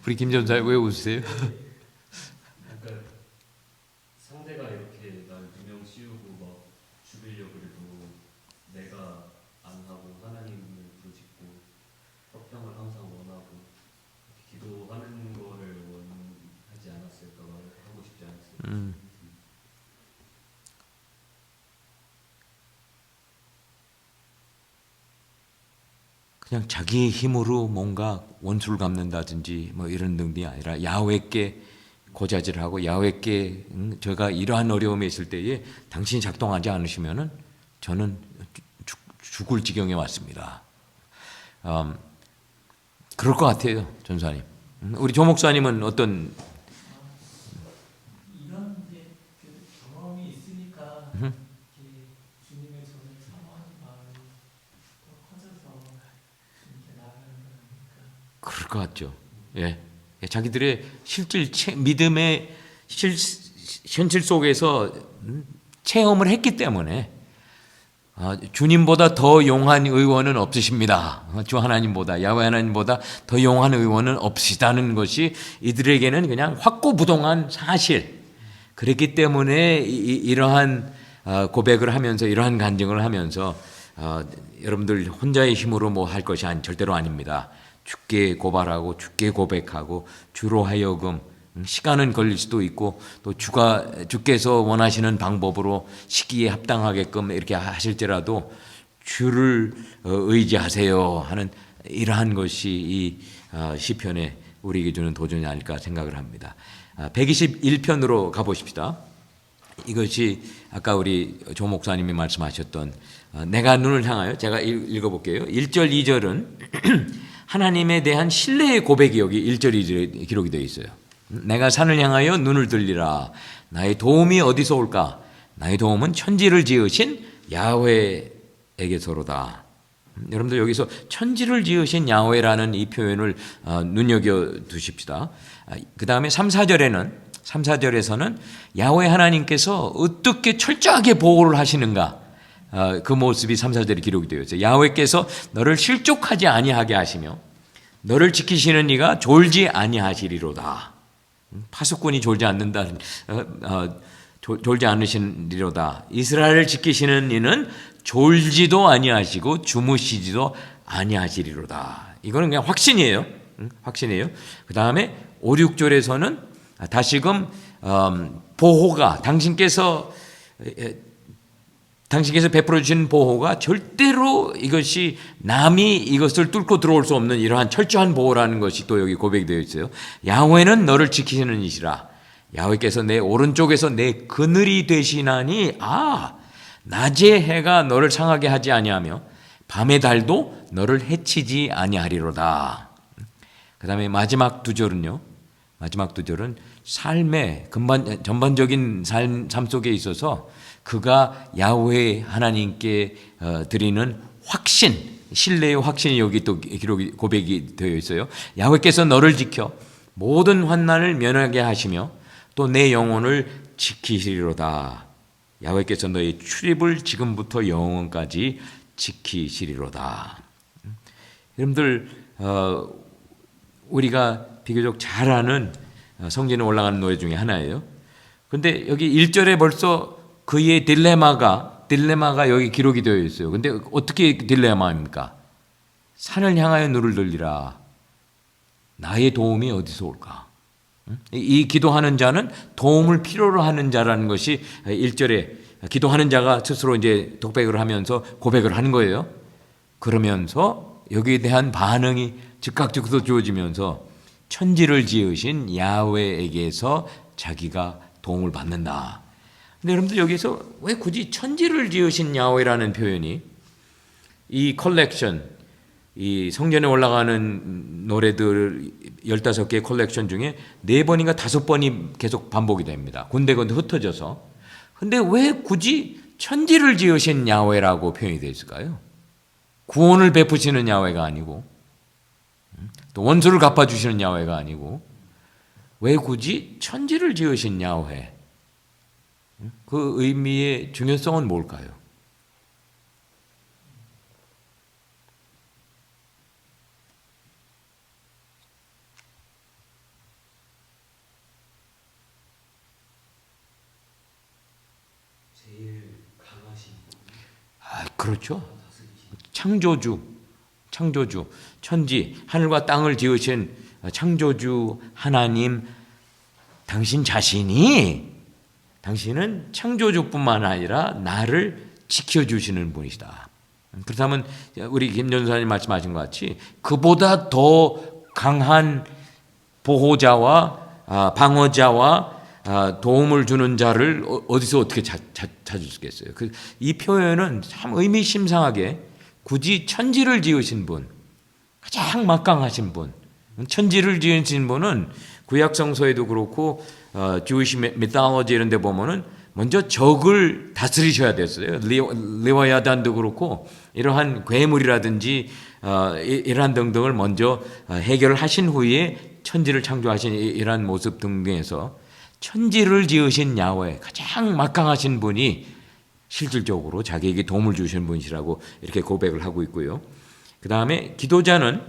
우리 김 전사 왜 웃으세요? 그러니까 상대가 이렇게 날 누명 씌우고 막 죽이려고 해도 내가 안 하고 하나님을 부르짖고 협평을 항상 원하고 기도하는 거를 원하지 않았을까 하고 싶지 않았을까. 그냥 자기의 힘으로 뭔가 원수를 갚는다든지 뭐 이런 등이 아니라 야훼께 고자질을 하고 야훼께 제가 이러한 어려움에 있을 때에 당신이 작동하지 않으시면은 저는 죽을 지경에 왔습니다. 그럴 것 같아요, 전사님. 우리 조 목사님은 어떤? 이런 이제 그 경험이 있으니까 이렇게 주님의 저를 사모하는 마음이 더 커져서 주님께 나아가는 거 아닐까. 그럴 것 같죠. 예, 자기들의 믿음의 현실 속에서 체험을 했기 때문에 주님보다 더 용한 의원은 없으십니다. 주 하나님보다, 야훼 하나님보다 더 용한 의원은 없으시다는 것이 이들에게는 그냥 확고부동한 사실. 그렇기 때문에 이러한 고백을 하면서, 이러한 간증을 하면서 여러분들 혼자의 힘으로 뭐 할 것이 절대로 아닙니다. 주께 고발하고 주께 고백하고 주로 하여금, 시간은 걸릴 수도 있고 또 주께서 원하시는 방법으로 시기에 합당하게끔 이렇게 하실지라도 주를 의지하세요 하는 이러한 것이 이 시편에 우리에게 주는 도전이 아닐까 생각을 합니다. 121편으로 가보십시다. 이것이 아까 우리 조 목사님이 말씀하셨던 내가 눈을 향하여, 제가 읽어볼게요. 1절 2절은 하나님에 대한 신뢰의 고백이 여기 1절 2절에 기록이 되어 있어요. 내가 산을 향하여 눈을 들리라. 나의 도움이 어디서 올까? 나의 도움은 천지를 지으신 야훼에게서로다. 여러분들 여기서 천지를 지으신 야훼라는 이 표현을 눈여겨 두십시다. 그 다음에 3, 4절에서는 야훼 하나님께서 어떻게 철저하게 보호를 하시는가, 그 모습이 3, 4절에 기록이 되어 있어요. 야훼께서 너를 실족하지 아니하게 하시며 너를 지키시는 이가 졸지 아니하시리로다. 파수꾼이 졸지 않으시리로다. 이스라엘을 지키시는 이는 졸지도 아니하시고 주무시지도 아니하시리로다. 이거는 그냥 확신이에요. 확신이에요. 그 다음에 5, 6절에서는 다시금 보호가 당신께서 베풀어 주신 보호가 절대로 이것이 남이 이것을 뚫고 들어올 수 없는 이러한 철저한 보호라는 것이 또 여기 고백되어 있어요. 야훼는 너를 지키시는 이시라. 야훼께서 내 오른쪽에서 내 그늘이 되시나니 낮의 해가 너를 상하게 하지 아니하며 밤의 달도 너를 해치지 아니하리로다. 그 다음에 마지막 두 절은 삶의 전반적인 삶 속에 있어서 그가 야훼 하나님께 드리는 확신, 신뢰의 확신이 여기 또 고백이 되어 있어요. 야훼께서 너를 지켜 모든 환난을 면하게 하시며 또 내 영혼을 지키시리로다. 야훼께서 너의 출입을 지금부터 영원까지 지키시리로다. 여러분들 우리가 비교적 잘 아는 성전에 올라가는 노래 중에 하나예요. 그런데 여기 1절에 벌써 그의 딜레마가 여기 기록이 되어 있어요. 근데 어떻게 딜레마입니까? 산을 향하여 눈을 들리라. 나의 도움이 어디서 올까? 이 기도하는 자는 도움을 필요로 하는 자라는 것이 1절에 기도하는 자가 스스로 이제 독백을 하면서 고백을 하는 거예요. 그러면서 여기에 대한 반응이 즉각적으로 주어지면서 천지를 지으신 야훼에게서 자기가 도움을 받는다. 근데 여러분들 여기서 왜 굳이 천지를 지으신 야훼라는 표현이 이 컬렉션, 이 성전에 올라가는 노래들 15개의 컬렉션 중에 4번인가 5번이 계속 반복이 됩니다. 군데군데 흩어져서. 근데 왜 굳이 천지를 지으신 야훼라고 표현이 되어 있을까요? 구원을 베푸시는 야훼가 아니고 또 원수를 갚아주시는 야훼가 아니고 왜 굳이 천지를 지으신 야훼? 그 의미의 중요성은 뭘까요? 제일 강하신 그렇죠. 창조주, 천지, 하늘과 땅을 지으신 창조주 하나님, 당신은 창조주뿐만 아니라 나를 지켜주시는 분이시다. 그렇다면 우리 김 전사님 말씀하신 것 같이 그보다 더 강한 보호자와 방어자와 도움을 주는 자를 어디서 어떻게 찾을 수 있겠어요? 이 표현은 참 의미심장하게 굳이 천지를 지으신 분, 가장 막강하신 분, 천지를 지으신 분은 구약 성서에도 그렇고 주이시 미탈로지 이런 데 보면은 먼저 적을 다스리셔야 됐어요. 리와야단도 그렇고 이러한 괴물이라든지 이러한 등등을 먼저 해결을 하신 후에 천지를 창조하신 이러한 모습 등등에서 천지를 지으신 야훼, 가장 막강하신 분이 실질적으로 자기에게 도움을 주신 분이라고 이렇게 고백을 하고 있고요. 그 다음에 기도자는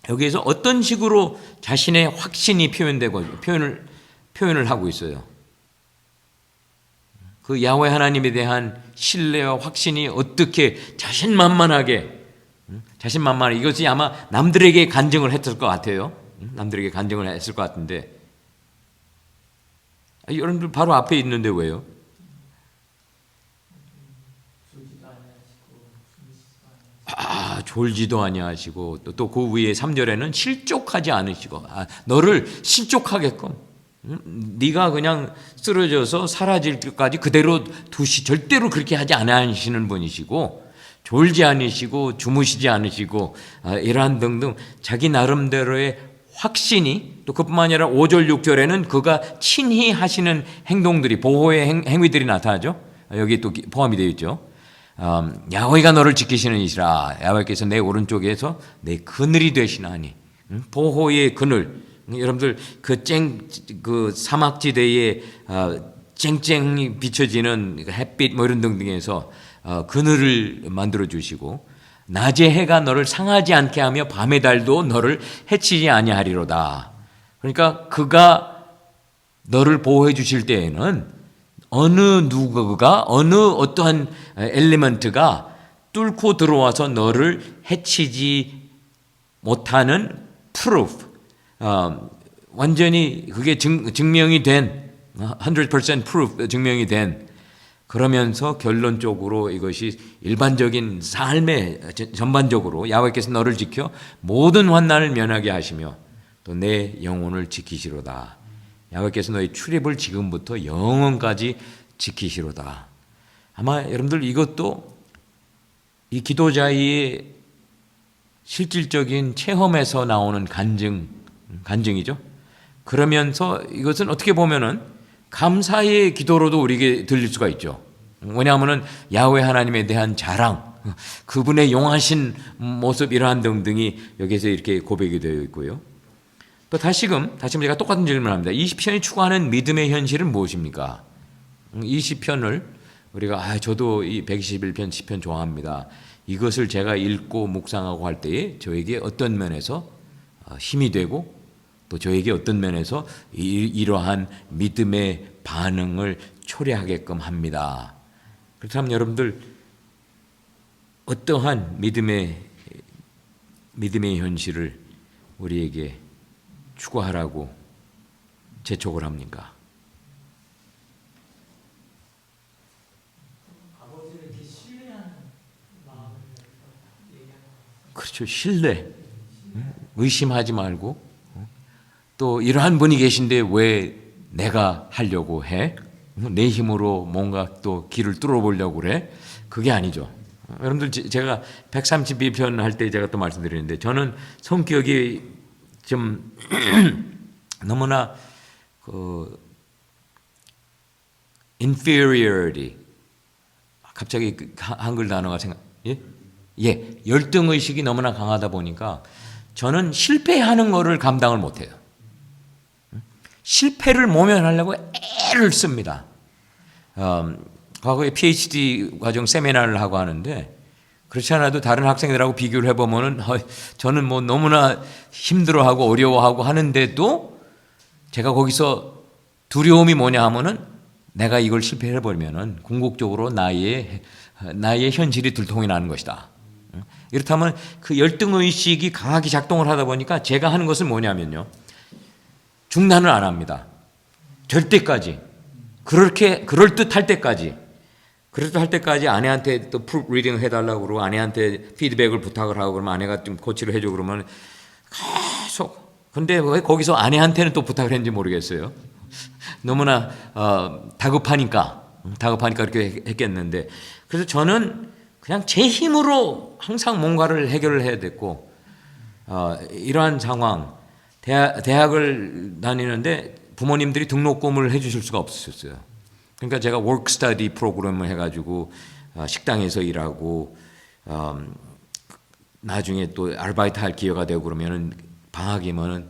여기에서 어떤 식으로 자신의 확신이 표현되고 표현을 하고 있어요. 그 야훼 하나님에 대한 신뢰와 확신이 어떻게 자신만만하게 이것이 아마 남들에게 간증을 했을 것 같아요. 남들에게 간증을 했을 것 같은데 여러분들 바로 앞에 있는데 왜요? 졸지도 아니하시고 또 그 위에 3절에는 실족하지 않으시고 너를 실족하게끔 네가 그냥 쓰러져서 사라질 때까지 그대로 절대로 그렇게 하지 않으시는 분이시고 졸지 않으시고 주무시지 않으시고 이러한 등등 자기 나름대로의 확신이 또 그뿐만 아니라 5절 6절에는 그가 친히 하시는 행동들이 보호의 행위들이 나타나죠. 여기 또 포함이 되어 있죠. 야훼가 너를 지키시는 이시라. 야훼께서 내 오른쪽에서 내 그늘이 되시나니. 보호의 그늘. 여러분들 그 사막지대에 쨍쨍이 비춰지는 햇빛 뭐 이런 등등에서 그늘을 만들어 주시고 낮에 해가 너를 상하지 않게 하며 밤의 달도 너를 해치지 아니하리로다. 그러니까 그가 너를 보호해 주실 때에는 어느 누구가 어느 어떠한 엘리먼트가 뚫고 들어와서 너를 해치지 못하는 프루프, 완전히 그게 증명이 된 100% 프루프 증명이 된 그러면서 결론적으로 이것이 일반적인 삶의 전반적으로 야훼께서 너를 지켜 모든 환난을 면하게 하시며 또 내 영혼을 지키시로다. 야훼께서 너의 출입을 지금부터 영원까지 지키시로다. 아마 여러분들 이것도 이 기도자의 실질적인 체험에서 나오는 간증이죠. 그러면서 이것은 어떻게 보면은 감사의 기도로도 우리에게 들릴 수가 있죠. 왜냐하면은 야훼 하나님에 대한 자랑, 그분의 용하신 모습 이러한 등등이 여기서 이렇게 고백이 되어 있고요. 또 다시금 제가 똑같은 질문을 합니다. 이 시편이 추구하는 믿음의 현실은 무엇입니까? 이 시편을 우리가 저도 이 121편 시편 좋아합니다. 이것을 제가 읽고 묵상하고 할 때에 저에게 어떤 면에서 힘이 되고 또 저에게 어떤 면에서 이러한 믿음의 반응을 초래하게끔 합니다. 그렇다면 여러분들 어떠한 믿음의 현실을 우리에게 추구하라고 재촉을 합니까? 아버지를 이렇게 신뢰하는 마음을 얘기하는 그렇죠. 신뢰. 의심하지 말고 또 이러한 분이 계신데 왜 내가 하려고 해? 내 힘으로 뭔가 또 길을 뚫어보려고 그래? 그게 아니죠. 여러분들 제가 132편 할 때 제가 또 말씀드리는데 저는 성격이 좀 너무나 그 inferiority 갑자기 그 한글 단어가 열등 의식이 너무나 강하다 보니까 저는 실패하는 거를 감당을 못해요. 실패를 모면하려고 애를 씁니다. 과거에 PhD 과정 세미나를 하고 하는데 그렇지 않아도 다른 학생들하고 비교를 해보면은 저는 뭐 너무나 힘들어하고 어려워하고 하는데도 제가 거기서 두려움이 뭐냐 하면은 내가 이걸 실패해버리면은 궁극적으로 나의 현실이 들통이 나는 것이다. 이렇다면 그 열등의식이 강하게 작동을 하다 보니까 제가 하는 것은 뭐냐면요. 중단을 안 합니다. 될 때까지. 그럴듯할 때까지 아내한테 또 프루프 리딩 해달라고 그러고 아내한테 피드백을 부탁을 하고 그러면 아내가 좀 코치를 해줘 그러면 계속. 근데 왜 거기서 아내한테는 또 부탁을 했는지 모르겠어요. 너무나 다급하니까 그렇게 했겠는데 그래서 저는 그냥 제 힘으로 항상 뭔가를 해결을 해야 됐고 이러한 상황, 대학을 다니는데 부모님들이 등록금을 해주실 수가 없으셨어요. 그러니까 제가 워크스터디 프로그램을 해가지고 식당에서 일하고 나중에 또 아르바이트 할 기회가 되고 그러면은 방학이면은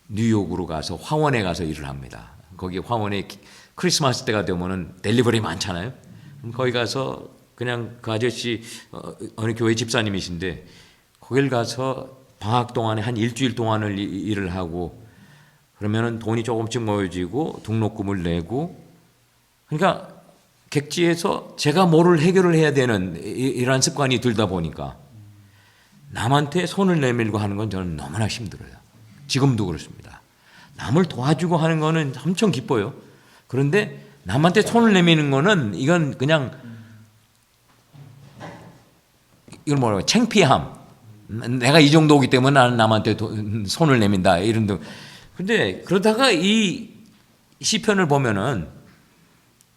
뉴욕으로 가서 화원에 가서 일을 합니다. 거기 화원에 크리스마스 때가 되면은 델리버리 많잖아요. 거기 가서 그냥 그 아저씨 어느 교회 집사님이신데 거길 가서 방학 동안에 한 일주일 동안을 일을 하고 그러면은 돈이 조금씩 모여지고 등록금을 내고 그러니까 객지에서 제가 뭐를 해결을 해야 되는 이러한 습관이 들다 보니까 남한테 손을 내밀고 하는 건 저는 너무나 힘들어요. 지금도 그렇습니다. 남을 도와주고 하는 거는 엄청 기뻐요. 그런데 남한테 손을 내미는 거는 이건 그냥 이걸 뭐라고 창피함. 내가 이 정도이기 때문에 나는 남한테 손을 내민다 이런 등. 근데 그러다가 이 시편을 보면은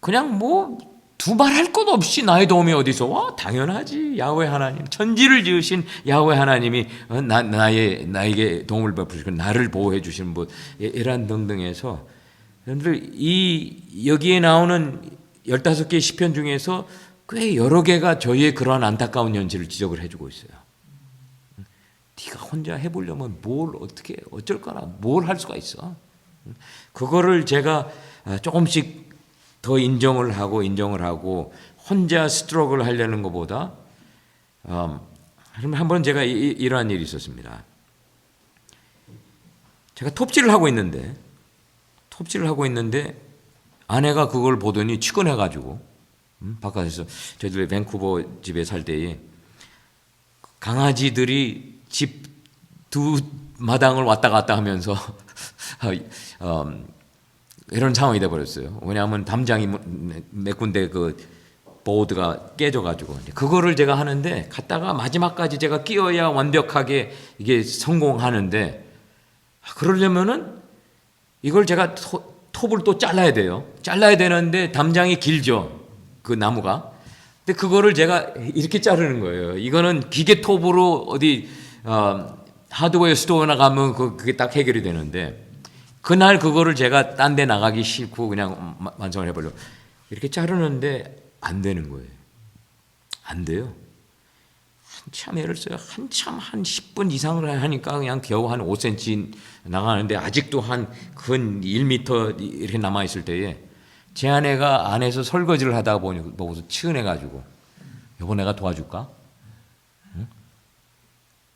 그냥 뭐 두말할 것 없이 나의 도움이 어디서 와? 당연하지. 야훼 하나님, 천지를 지으신 야훼 하나님이 나에게 도움을 베푸시고 나를 보호해 주시는 분 이런 등등해서 여러분들 여기에 나오는 15개의 시편 중에서 꽤 여러 개가 저희의 그러한 안타까운 현실을 지적을 해주고 있어요. 네가 혼자 해보려면 뭘 어떻게 어쩔 거나 뭘 할 수가 있어. 그거를 제가 조금씩 더 인정을 하고 혼자 스트로크를 하려는 것보다 한번 제가 이러한 일이 있었습니다. 제가 톱질을 하고 있는데 아내가 그걸 보더니 치근해가지고 바깥에서 저희들 밴쿠버 집에 살 때에 강아지들이 집 두 마당을 왔다 갔다 하면서 이런 상황이 돼버렸어요. 왜냐하면 담장이 몇 군데 그 보드가 깨져가지고 그거를 제가 하는데 갔다가 마지막까지 제가 끼어야 완벽하게 이게 성공하는데 그러려면은 이걸 제가 톱을 또 잘라야 돼요. 잘라야 되는데 담장이 길죠. 그 나무가. 근데 그거를 제가 이렇게 자르는 거예요. 이거는 기계 톱으로 어디 하드웨어 스토어나 가면 그게 딱 해결이 되는데 그날 그거를 제가 딴 데 나가기 싫고 그냥 완성을 해보려고 이렇게 자르는데 안 되는 거예요. 안 돼요. 한참 애를 써요. 한참 한 10분 이상을 하니까 그냥 겨우 한 5cm 나가는데 아직도 한 근 1m 이렇게 남아있을 때에 제 아내가 안에서 설거지를 하다가 보고서 치근해가지고 여보 내가 도와줄까? 응?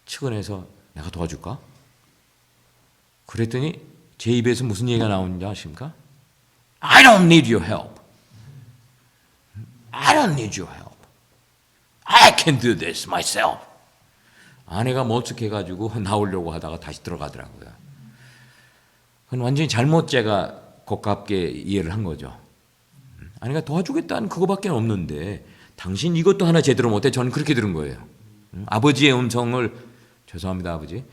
치근해서 내가 도와줄까? 그랬더니 제 입에서 무슨 얘기가 나오는지 아십니까? I don't need your help. I don't need your help. I can do this myself. 아내가 머쓱해가지고 나오려고 하다가 다시 들어가더라고요. 그건 완전히 잘못 제가 고깝게 이해를 한 거죠. 아내가 도와주겠다는 그거밖에 없는데 당신 이것도 하나 제대로 못해. 저는 그렇게 들은 거예요. 아버지의 음성을 죄송합니다 아버지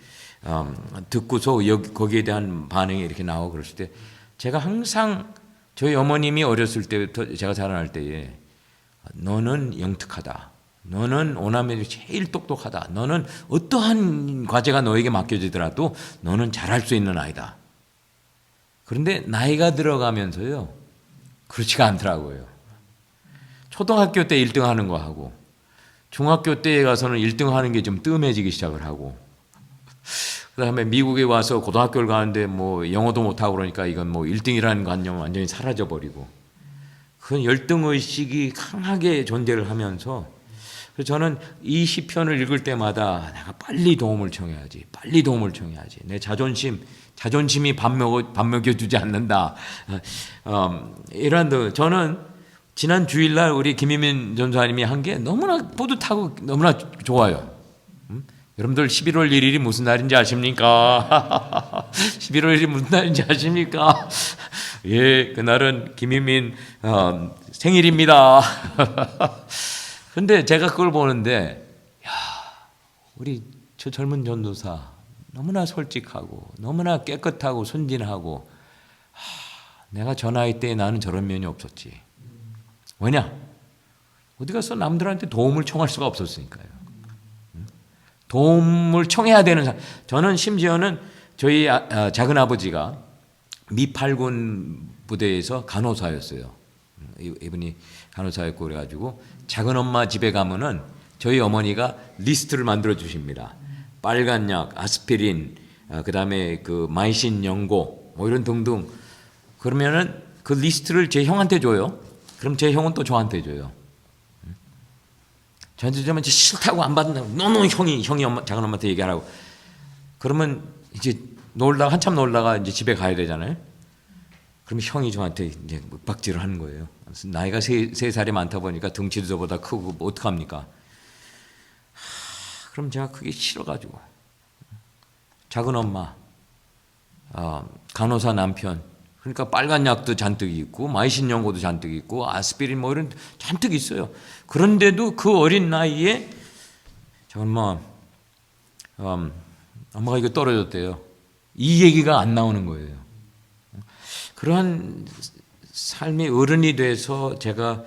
듣고서 거기에 대한 반응이 이렇게 나오고 그랬을 때 제가 항상 저희 어머님이 어렸을 때부터 제가 자라날 때에 너는 영특하다. 너는 오남매 중에 제일 똑똑하다. 너는 어떠한 과제가 너에게 맡겨지더라도 너는 잘할 수 있는 아이다. 그런데 나이가 들어가면서요 그렇지가 않더라고요. 초등학교 때 1등 하는 거 하고 중학교 때에 가서는 1등 하는 게 좀 뜸해지기 시작을 하고 그 다음에 미국에 와서 고등학교를 가는데 뭐 영어도 못하고 그러니까 이건 뭐 1등이라는 관념은 완전히 사라져버리고 그건 열등의식이 강하게 존재를 하면서 그래서 저는 이 시편을 읽을 때마다 내가 빨리 도움을 청해야지 내 자존심이 밥 먹여주지 않는다. 이런 저는 지난 주일날 우리 김희민 전사님이 한 게 너무나 뿌듯하고 너무나 좋아요. 여러분들 11월 1일이 무슨 날인지 아십니까? 11월 1일이 무슨 날인지 아십니까? 예, 그날은 김희민 생일입니다. 근데 제가 그걸 보는데 야, 우리 저 젊은 전도사 너무나 솔직하고 너무나 깨끗하고 순진하고 내가 저 나이 때에 나는 저런 면이 없었지. 왜냐? 어디 가서 남들한테 도움을 청할 수가 없었으니까요. 도움을 청해야 되는 사람. 저는 심지어는 저희 작은 아버지가 미 8군 부대에서 간호사였어요. 이분이 간호사였고 그래가지고 작은 엄마 집에 가면은 저희 어머니가 리스트를 만들어 주십니다. 빨간 약, 아스피린, 그다음에 그 마이신 연고 뭐 이런 등등. 그러면은 그 리스트를 제 형한테 줘요. 그럼 제 형은 또 저한테 줘요. 저한테 주면 싫다고 안 받는다고. 너너 형이 엄마, 작은 엄마한테 얘기하라고. 그러면 이제 한참 놀다가 이제 집에 가야 되잖아요. 그럼 형이 저한테 이제 윽박질을 하는 거예요. 나이가 세 살이 많다 보니까 덩치도 저보다 크고 뭐 어떡합니까? 그럼 제가 그게 싫어가지고 작은 엄마, 간호사 남편, 그러니까 빨간 약도 잔뜩 있고 마이신 연고도 잔뜩 있고 아스피린 뭐 이런 잔뜩 있어요. 그런데도 그 어린 나이에 잠깐만 엄마가 이거 떨어졌대요. 이 얘기가 안 나오는 거예요. 그러한 삶이 어른이 돼서 제가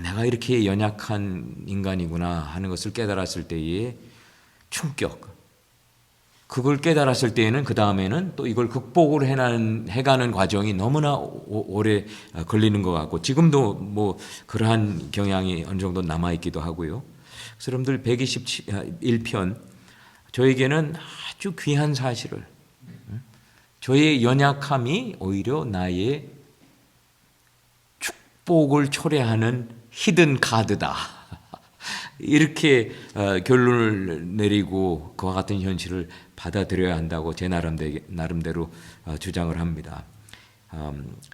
내가 이렇게 연약한 인간이구나 하는 것을 깨달았을 때의 충격. 그걸 깨달았을 때에는 그 다음에는 또 이걸 극복을 해가는 과정이 너무나 오래 걸리는 것 같고 지금도 뭐 그러한 경향이 어느 정도 남아있기도 하고요. 그래서 여러분들 121편 저에게는 아주 귀한 사실을 저의 연약함이 오히려 나의 축복을 초래하는 히든 카드다. 이렇게 결론을 내리고 그와 같은 현실을 받아들여야 한다고 제 나름대로 주장을 합니다.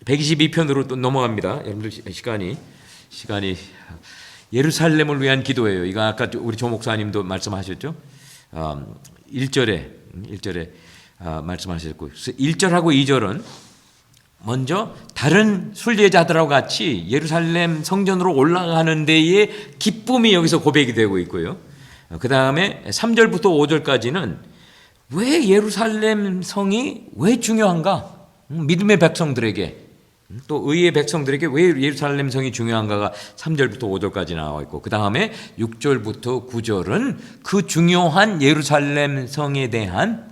122편으로 또 넘어갑니다. 여러분들 시간이 예루살렘을 위한 기도예요. 이거 아까 우리 조 목사님도 말씀하셨죠. 1절에 말씀하셨고 1절하고 2절은 먼저 다른 순례자들하고 같이 예루살렘 성전으로 올라가는 데에 기쁨이 여기서 고백이 되고 있고요. 그 다음에 3절부터 5절까지는 왜 예루살렘 성이 왜 중요한가? 믿음의 백성들에게 또 의의 백성들에게 왜 예루살렘 성이 중요한가가 3절부터 5절까지 나와 있고 그 다음에 6절부터 9절은 그 중요한 예루살렘 성에 대한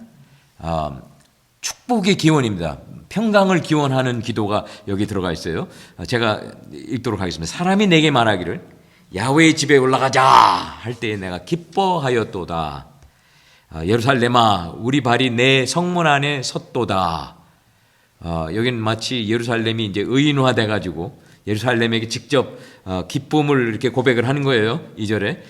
축복의 기원입니다. 평강을 기원하는 기도가 여기 들어가 있어요. 제가 읽도록 하겠습니다. 사람이 내게 말하기를 야훼의 집에 올라가자 할 때에 내가 기뻐하였도다. 예루살렘아 우리 발이 내 성문 안에 섰도다. 여기는 마치 예루살렘이 이제 의인화돼 가지고 예루살렘에게 직접 기쁨을 이렇게 고백을 하는 거예요. 2절에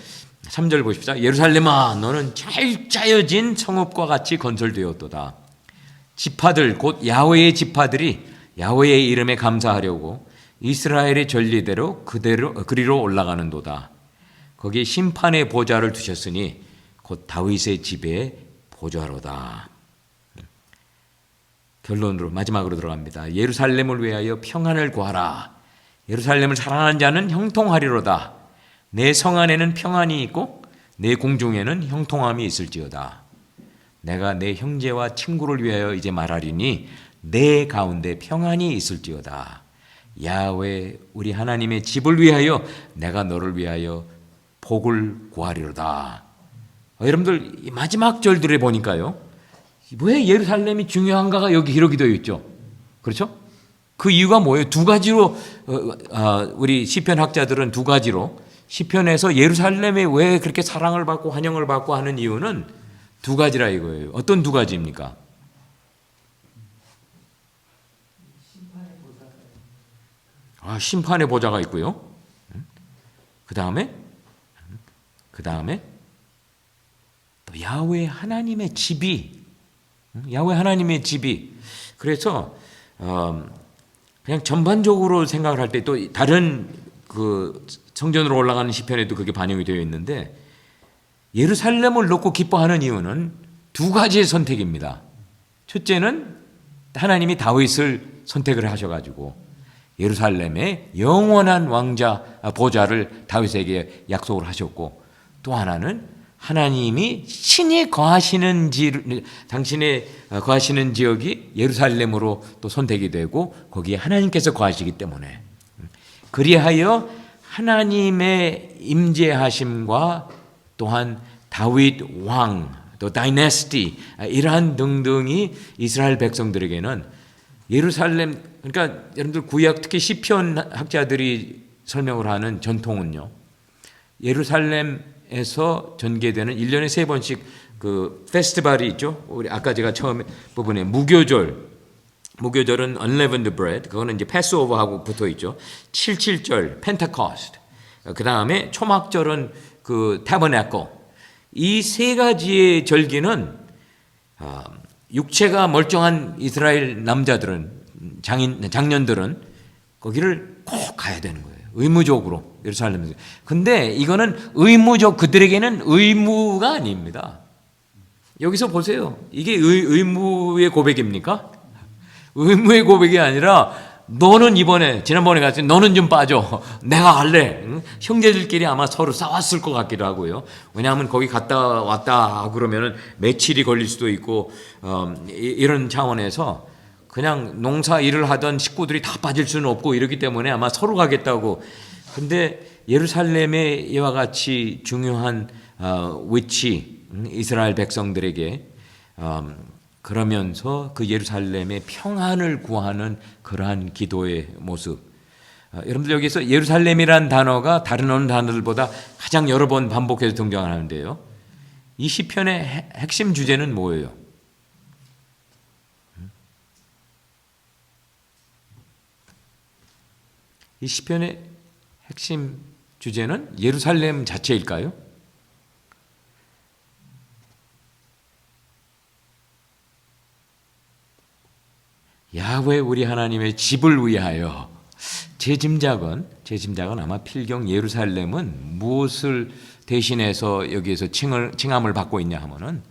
3절 보십시오. 예루살렘아 너는 잘 짜여진 성읍과 같이 건설되었도다. 지파들 곧 야훼의 지파들이 야훼의 이름에 감사하려고 이스라엘의 전리대로 그리로 올라가는도다. 거기 심판의 보좌를 두셨으니 곧 다윗의 집에 보좌로다. 결론으로 마지막으로 들어갑니다. 예루살렘을 위하여 평안을 구하라. 예루살렘을 사랑하는 자는 형통하리로다. 내 성 안에는 평안이 있고 내 궁중에는 형통함이 있을지어다. 내가 내 형제와 친구를 위하여 이제 말하리니 내 가운데 평안이 있을지어다. 야훼 우리 하나님의 집을 위하여 내가 너를 위하여 복을 구하리로다. 여러분들 이 마지막 절들에 보니까요. 왜 예루살렘이 중요한가가 여기 기록이 되어 있죠. 그렇죠? 그 이유가 뭐예요? 두 가지로 우리 시편 학자들은 두 가지로 시편에서 예루살렘에 왜 그렇게 사랑을 받고 환영을 받고 하는 이유는 두 가지라 이거예요. 어떤 두 가지입니까? 심판의 보좌가 있고요. 그 다음에 또 야훼 하나님의 집이 그래서 그냥 전반적으로 생각을 할 때 또 다른 그 성전으로 올라가는 시편에도 그게 반영이 되어 있는데 예루살렘을 놓고 기뻐하는 이유는 두 가지의 선택입니다. 첫째는 하나님이 다윗을 선택을 하셔가지고 예루살렘의 영원한 왕자 보좌를 다윗에게 약속을 하셨고 또 하나는 하나님이 신이 당신의 거하시는 지역이 예루살렘으로 또 선택이 되고 거기에 하나님께서 거하시기 때문에 그리하여 하나님의 임재하심과 또한 다윗 왕, 또 다이내스티 이러한 등등이 이스라엘 백성들에게는 예루살렘, 그러니까 여러분들 구약 특히 시편 학자들이 설명을 하는 전통은요, 예루살렘에서 전개되는 1년에 3번씩 그 페스티벌이 있죠. 우리 아까 제가 처음에 부분에 무교절은 unleavened bread, 그거는 이제 패스오버하고 붙어 있죠. 77절 펜테코스트, 그 다음에 초막절은 그 타버나클. 이 세 가지의 절기는 육체가 멀쩡한 이스라엘 남자들은, 장년들은 거기를 꼭 가야 되는 거예요. 의무적으로 예루살렘에서. 근데 이거는 그들에게는 의무가 아닙니다. 여기서 보세요. 이게 의무의 고백입니까? 의무의 고백이 아니라 너는 지난번에 갔을 때 너는 좀 빠져. 내가 갈래. 응? 형제들끼리 아마 서로 싸웠을 것 같기도 하고요. 왜냐하면 거기 갔다 왔다 그러면은 며칠이 걸릴 수도 있고, 이런 차원에서 그냥 농사 일을 하던 식구들이 다 빠질 수는 없고 이러기 때문에 아마 서로 가겠다고. 근데 예루살렘에 이와 같이 중요한 위치, 이스라엘 백성들에게 그러면서 그 예루살렘의 평안을 구하는 그러한 기도의 모습. 여러분들 여기서 예루살렘이란 단어가 다른 어느 단어들보다 가장 여러 번 반복해서 등장하는데요. 이 시편의 핵심 주제는 뭐예요? 이 시편의 핵심 주제는 예루살렘 자체일까요? 야훼 우리 하나님의 집을 위하여. 제 짐작은 아마 필경 예루살렘은 무엇을 대신해서 여기에서 칭함을 받고 있냐 하면은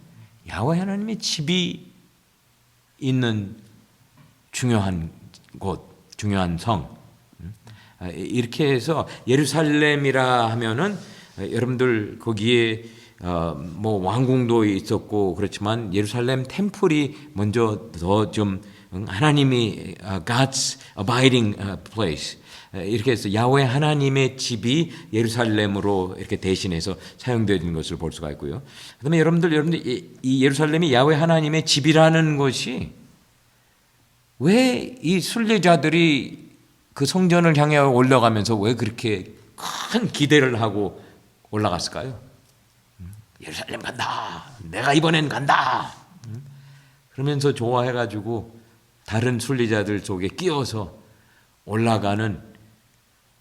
야훼 하나님의 집이 있는 중요한 곳, 중요한 성. 이렇게 해서 예루살렘이라 하면은 여러분들 거기에 뭐 왕궁도 있었고 그렇지만 예루살렘 템플이 먼저 더 좀 하나님이 God's abiding place, 이렇게 해서 야훼 하나님의 집이 예루살렘으로 이렇게 대신해서 사용되는 것을 볼 수가 있고요. 그다음에 여러분들 이 예루살렘이 야훼 하나님의 집이라는 것이 왜 이 순례자들이 그 성전을 향해 올라가면서 왜 그렇게 큰 기대를 하고 올라갔을까요? 예루살렘 간다. 내가 이번엔 간다. 그러면서 좋아해가지고 다른 순례자들 속에 끼어서 올라가는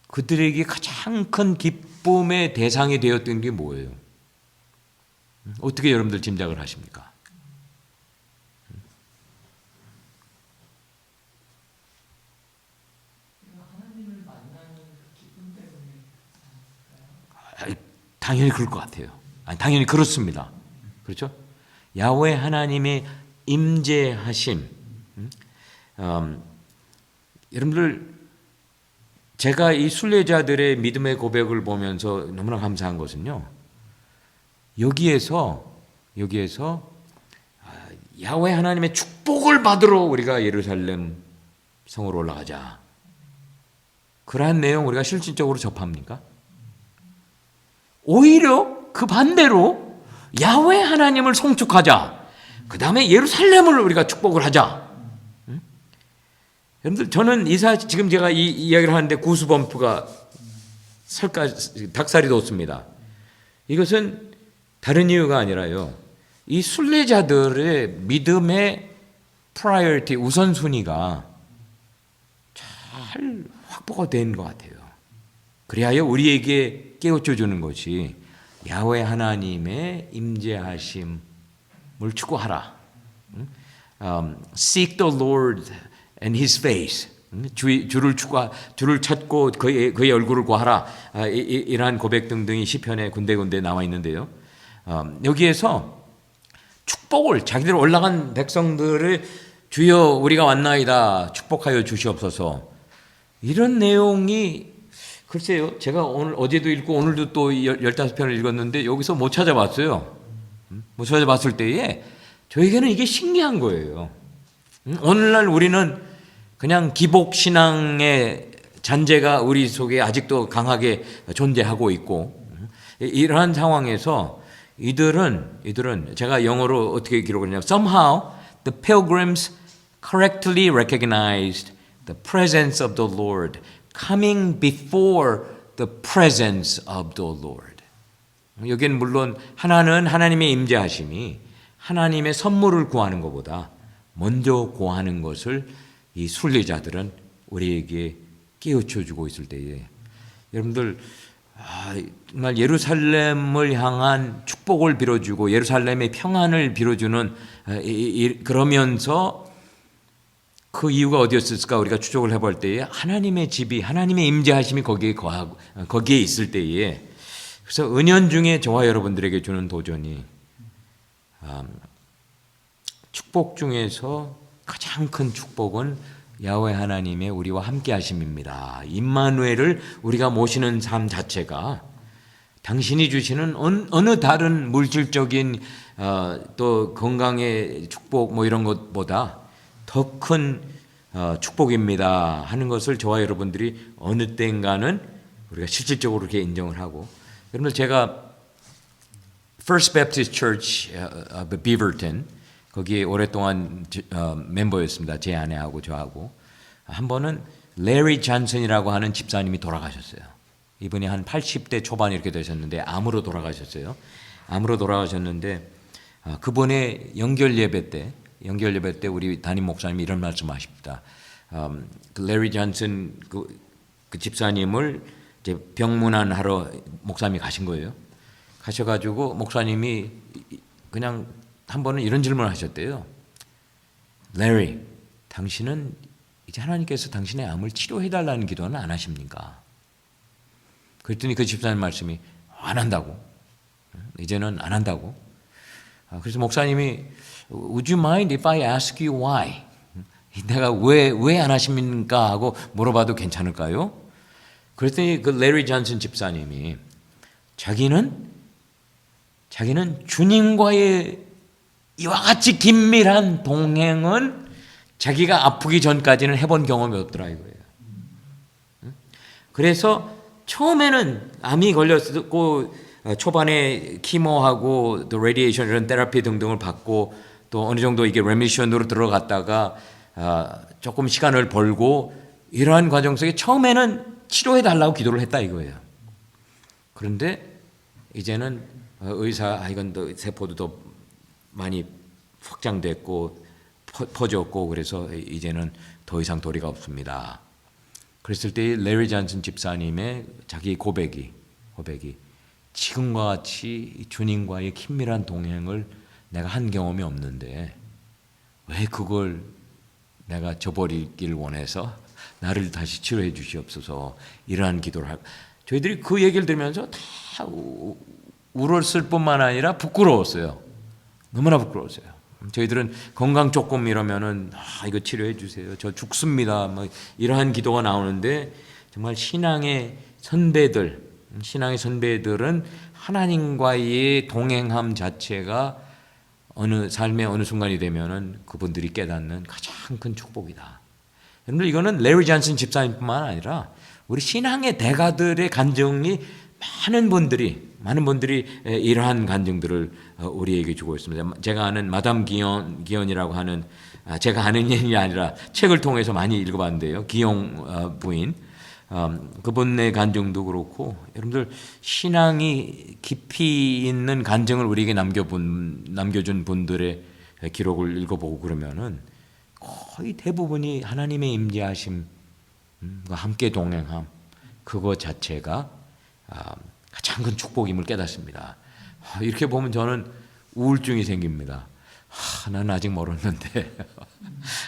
그들에게 가장 큰 기쁨의 대상이 되었던 게 뭐예요? 어떻게 여러분들 짐작을 하십니까? 하나님을 만나는 그 기쁨 때문에 당연히 그럴 것 같아요. 당연히 그렇습니다. 그렇죠? 야훼 하나님의 임재하심. 여러분들 제가 이 순례자들의 믿음의 고백을 보면서 너무나 감사한 것은요, 여기에서 야훼 하나님의 축복을 받으러 우리가 예루살렘 성으로 올라가자, 그러한 내용 우리가 실질적으로 접합니까? 오히려 그 반대로 야훼 하나님을 송축하자, 그 다음에 예루살렘을 우리가 축복을 하자. 여러분들 저는 지금 제가 이 이야기를 하는데 구스범프가 닭살이 돋습니다. 이것은 다른 이유가 아니라요, 이 순례자들의 믿음의 프라이어티, 우선순위가 잘 확보가 된 것 같아요. 그리하여 우리에게 깨우쳐 주는 것이 야훼 하나님의 임재하심을 추구하라. Seek the Lord and His face. 주를 찾고 그의 얼굴을 구하라. 이러한 고백 등등이 시편에 군데군데 나와 있는데요. 여기에서 축복을, 자기들 올라간 백성들을 주여 우리가 왔나이다 축복하여 주시옵소서, 이런 내용이 글쎄요, 제가 어제도 읽고 오늘도 또 15편을 읽었는데 여기서 못 찾아봤어요. 못 찾아봤을 때에 저에게는 이게 신기한 거예요. 오늘날 우리는 그냥 기복신앙의 잔재가 우리 속에 아직도 강하게 존재하고 있고, 이러한 상황에서 이들은 제가 영어로 어떻게 기록했냐면 somehow the pilgrims correctly recognized the presence of the Lord coming before the presence of the Lord. 여기는 물론 하나는 하나님의 임재하심이 하나님의 선물을 구하는 것보다 먼저 구하는 것을 이 순례자들은 우리에게 깨우쳐 주고 있을 때에 여러분들 정말 예루살렘을 향한 축복을 빌어주고 예루살렘의 평안을 빌어주는 그러면서 그 이유가 어디였을까 우리가 추적을 해볼 때에 하나님의 집이 하나님의 임재하심이 거기에 있을 때에 그래서 은연중에 저와 여러분들에게 주는 도전이 축복 중에서 가장 큰 축복은 야훼 하나님의 우리와 함께 하심입니다. 임마누엘을 우리가 모시는 삶 자체가 당신이 주시는 어느 다른 물질적인 또 건강의 축복 뭐 이런 것보다 더 큰 축복입니다 하는 것을 저와 여러분들이 어느 때인가는 우리가 실질적으로 이렇게 인정을 하고 여러분들 제가 First Baptist Church of Beaverton 거기에 오랫동안 멤버였습니다. 제 아내하고 저하고 한 번은 레리 잔슨이라고 하는 집사님이 돌아가셨어요. 이분이 한 80대 초반 이렇게 되셨는데 암으로 돌아가셨어요. 암으로 돌아가셨는데 그분의 연결 예배 때 우리 담임 목사님이 이런 말씀하십니다. 그 레리 잔슨 그 집사님을 이제 병문안하러 목사님이 가신 거예요. 가셔가지고 목사님이 그냥 한 번은 이런 질문을 하셨대요. 레리, 당신은 이제 하나님께서 당신의 암을 치료해달라는 기도는 안 하십니까? 그랬더니 그 집사님 말씀이 안 한다고. 이제는 안 한다고. 그래서 목사님이 Would you mind if I ask you why? 내가 왜 안 하십니까? 하고 물어봐도 괜찮을까요? 그랬더니 그 레리 잔슨 집사님이 자기는 주님과의 이와 같이 긴밀한 동행은 자기가 아프기 전까지는 해본 경험이 없더라 이거예요. 그래서 처음에는 암이 걸렸고 초반에 키모하고 또 레디에이션 이런 테라피 등등을 받고 또 어느 정도 이게 레미션으로 들어갔다가 조금 시간을 벌고 이러한 과정 속에 처음에는 치료해 달라고 기도를 했다 이거예요. 그런데 이제는 의사 이건 더 세포도 더 많이 확장됐고 퍼졌고 그래서 이제는 더 이상 도리가 없습니다. 그랬을 때 레리 잔슨 집사님의 자기 고백이 지금과 같이 주님과의 긴밀한 동행을 내가 한 경험이 없는데 왜 그걸 내가 저버리길 원해서 나를 다시 치료해 주시옵소서 이러한 기도를 하고 저희들이 그 얘기를 들으면서 다 울었을 뿐만 아니라 부끄러웠어요. 너무나 부끄러웠어요. 저희들은 건강 조금 이러면은 이거 치료해 주세요. 저 죽습니다. 뭐 이러한 기도가 나오는데 정말 신앙의 선배들은 하나님과의 동행함 자체가 삶의 어느 순간이 되면은 그분들이 깨닫는 가장 큰 축복이다. 여러분들 이거는 레리 잔슨 집사님뿐만 아니라 우리 신앙의 대가들의 간증이 많은 분들이 이러한 간증들을 우리에게 주고 있습니다. 제가 아는 마담 기ion이라고 하는 제가 아는 얘기 아니라 책을 통해서 많이 읽어봤는데요. 기용 부인 그분의 간증도 그렇고 여러분들 신앙이 깊이 있는 간증을 우리에게 남겨준 분들의 기록을 읽어보고 그러면은 거의 대부분이 하나님의 임재하심과 함께 동행함 그거 자체가 가장 큰 축복임을 깨닫습니다. 이렇게 보면 저는 우울증이 생깁니다. 나는 아직 멀었는데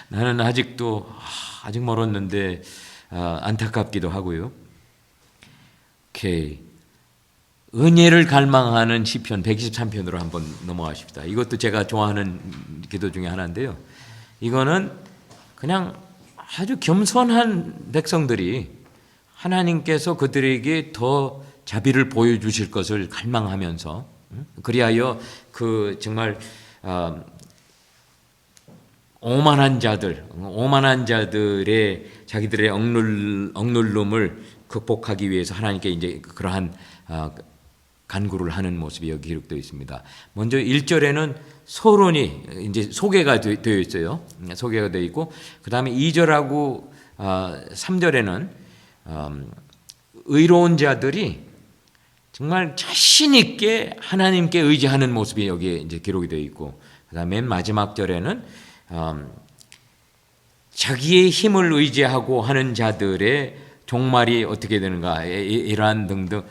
나는 아직 멀었는데 안타깝기도 하고요. 오케이. 은혜를 갈망하는 시편 123편으로 한번 넘어가십시다. 이것도 제가 좋아하는 기도 중에 하나인데요. 이거는 그냥 아주 겸손한 백성들이 하나님께서 그들에게 더 자비를 보여주실 것을 갈망하면서 그리하여 그 정말 오만한 자들의 자기들의 억눌름을 극복하기 위해서 하나님께 이제 그러한 간구를 하는 모습이 여기 기록되어 있습니다. 먼저 1절에는 서론이 이제 소개가 되어 있어요. 소개가 되어 있고 그 다음에 2절하고 3절에는 의로운 자들이 정말 자신 있게 하나님께 의지하는 모습이 여기에 이제 기록이 되어 있고 그 다음에 맨 마지막 절에는 자기의 힘을 의지하고 하는 자들의 종말이 어떻게 되는가 이러한 등등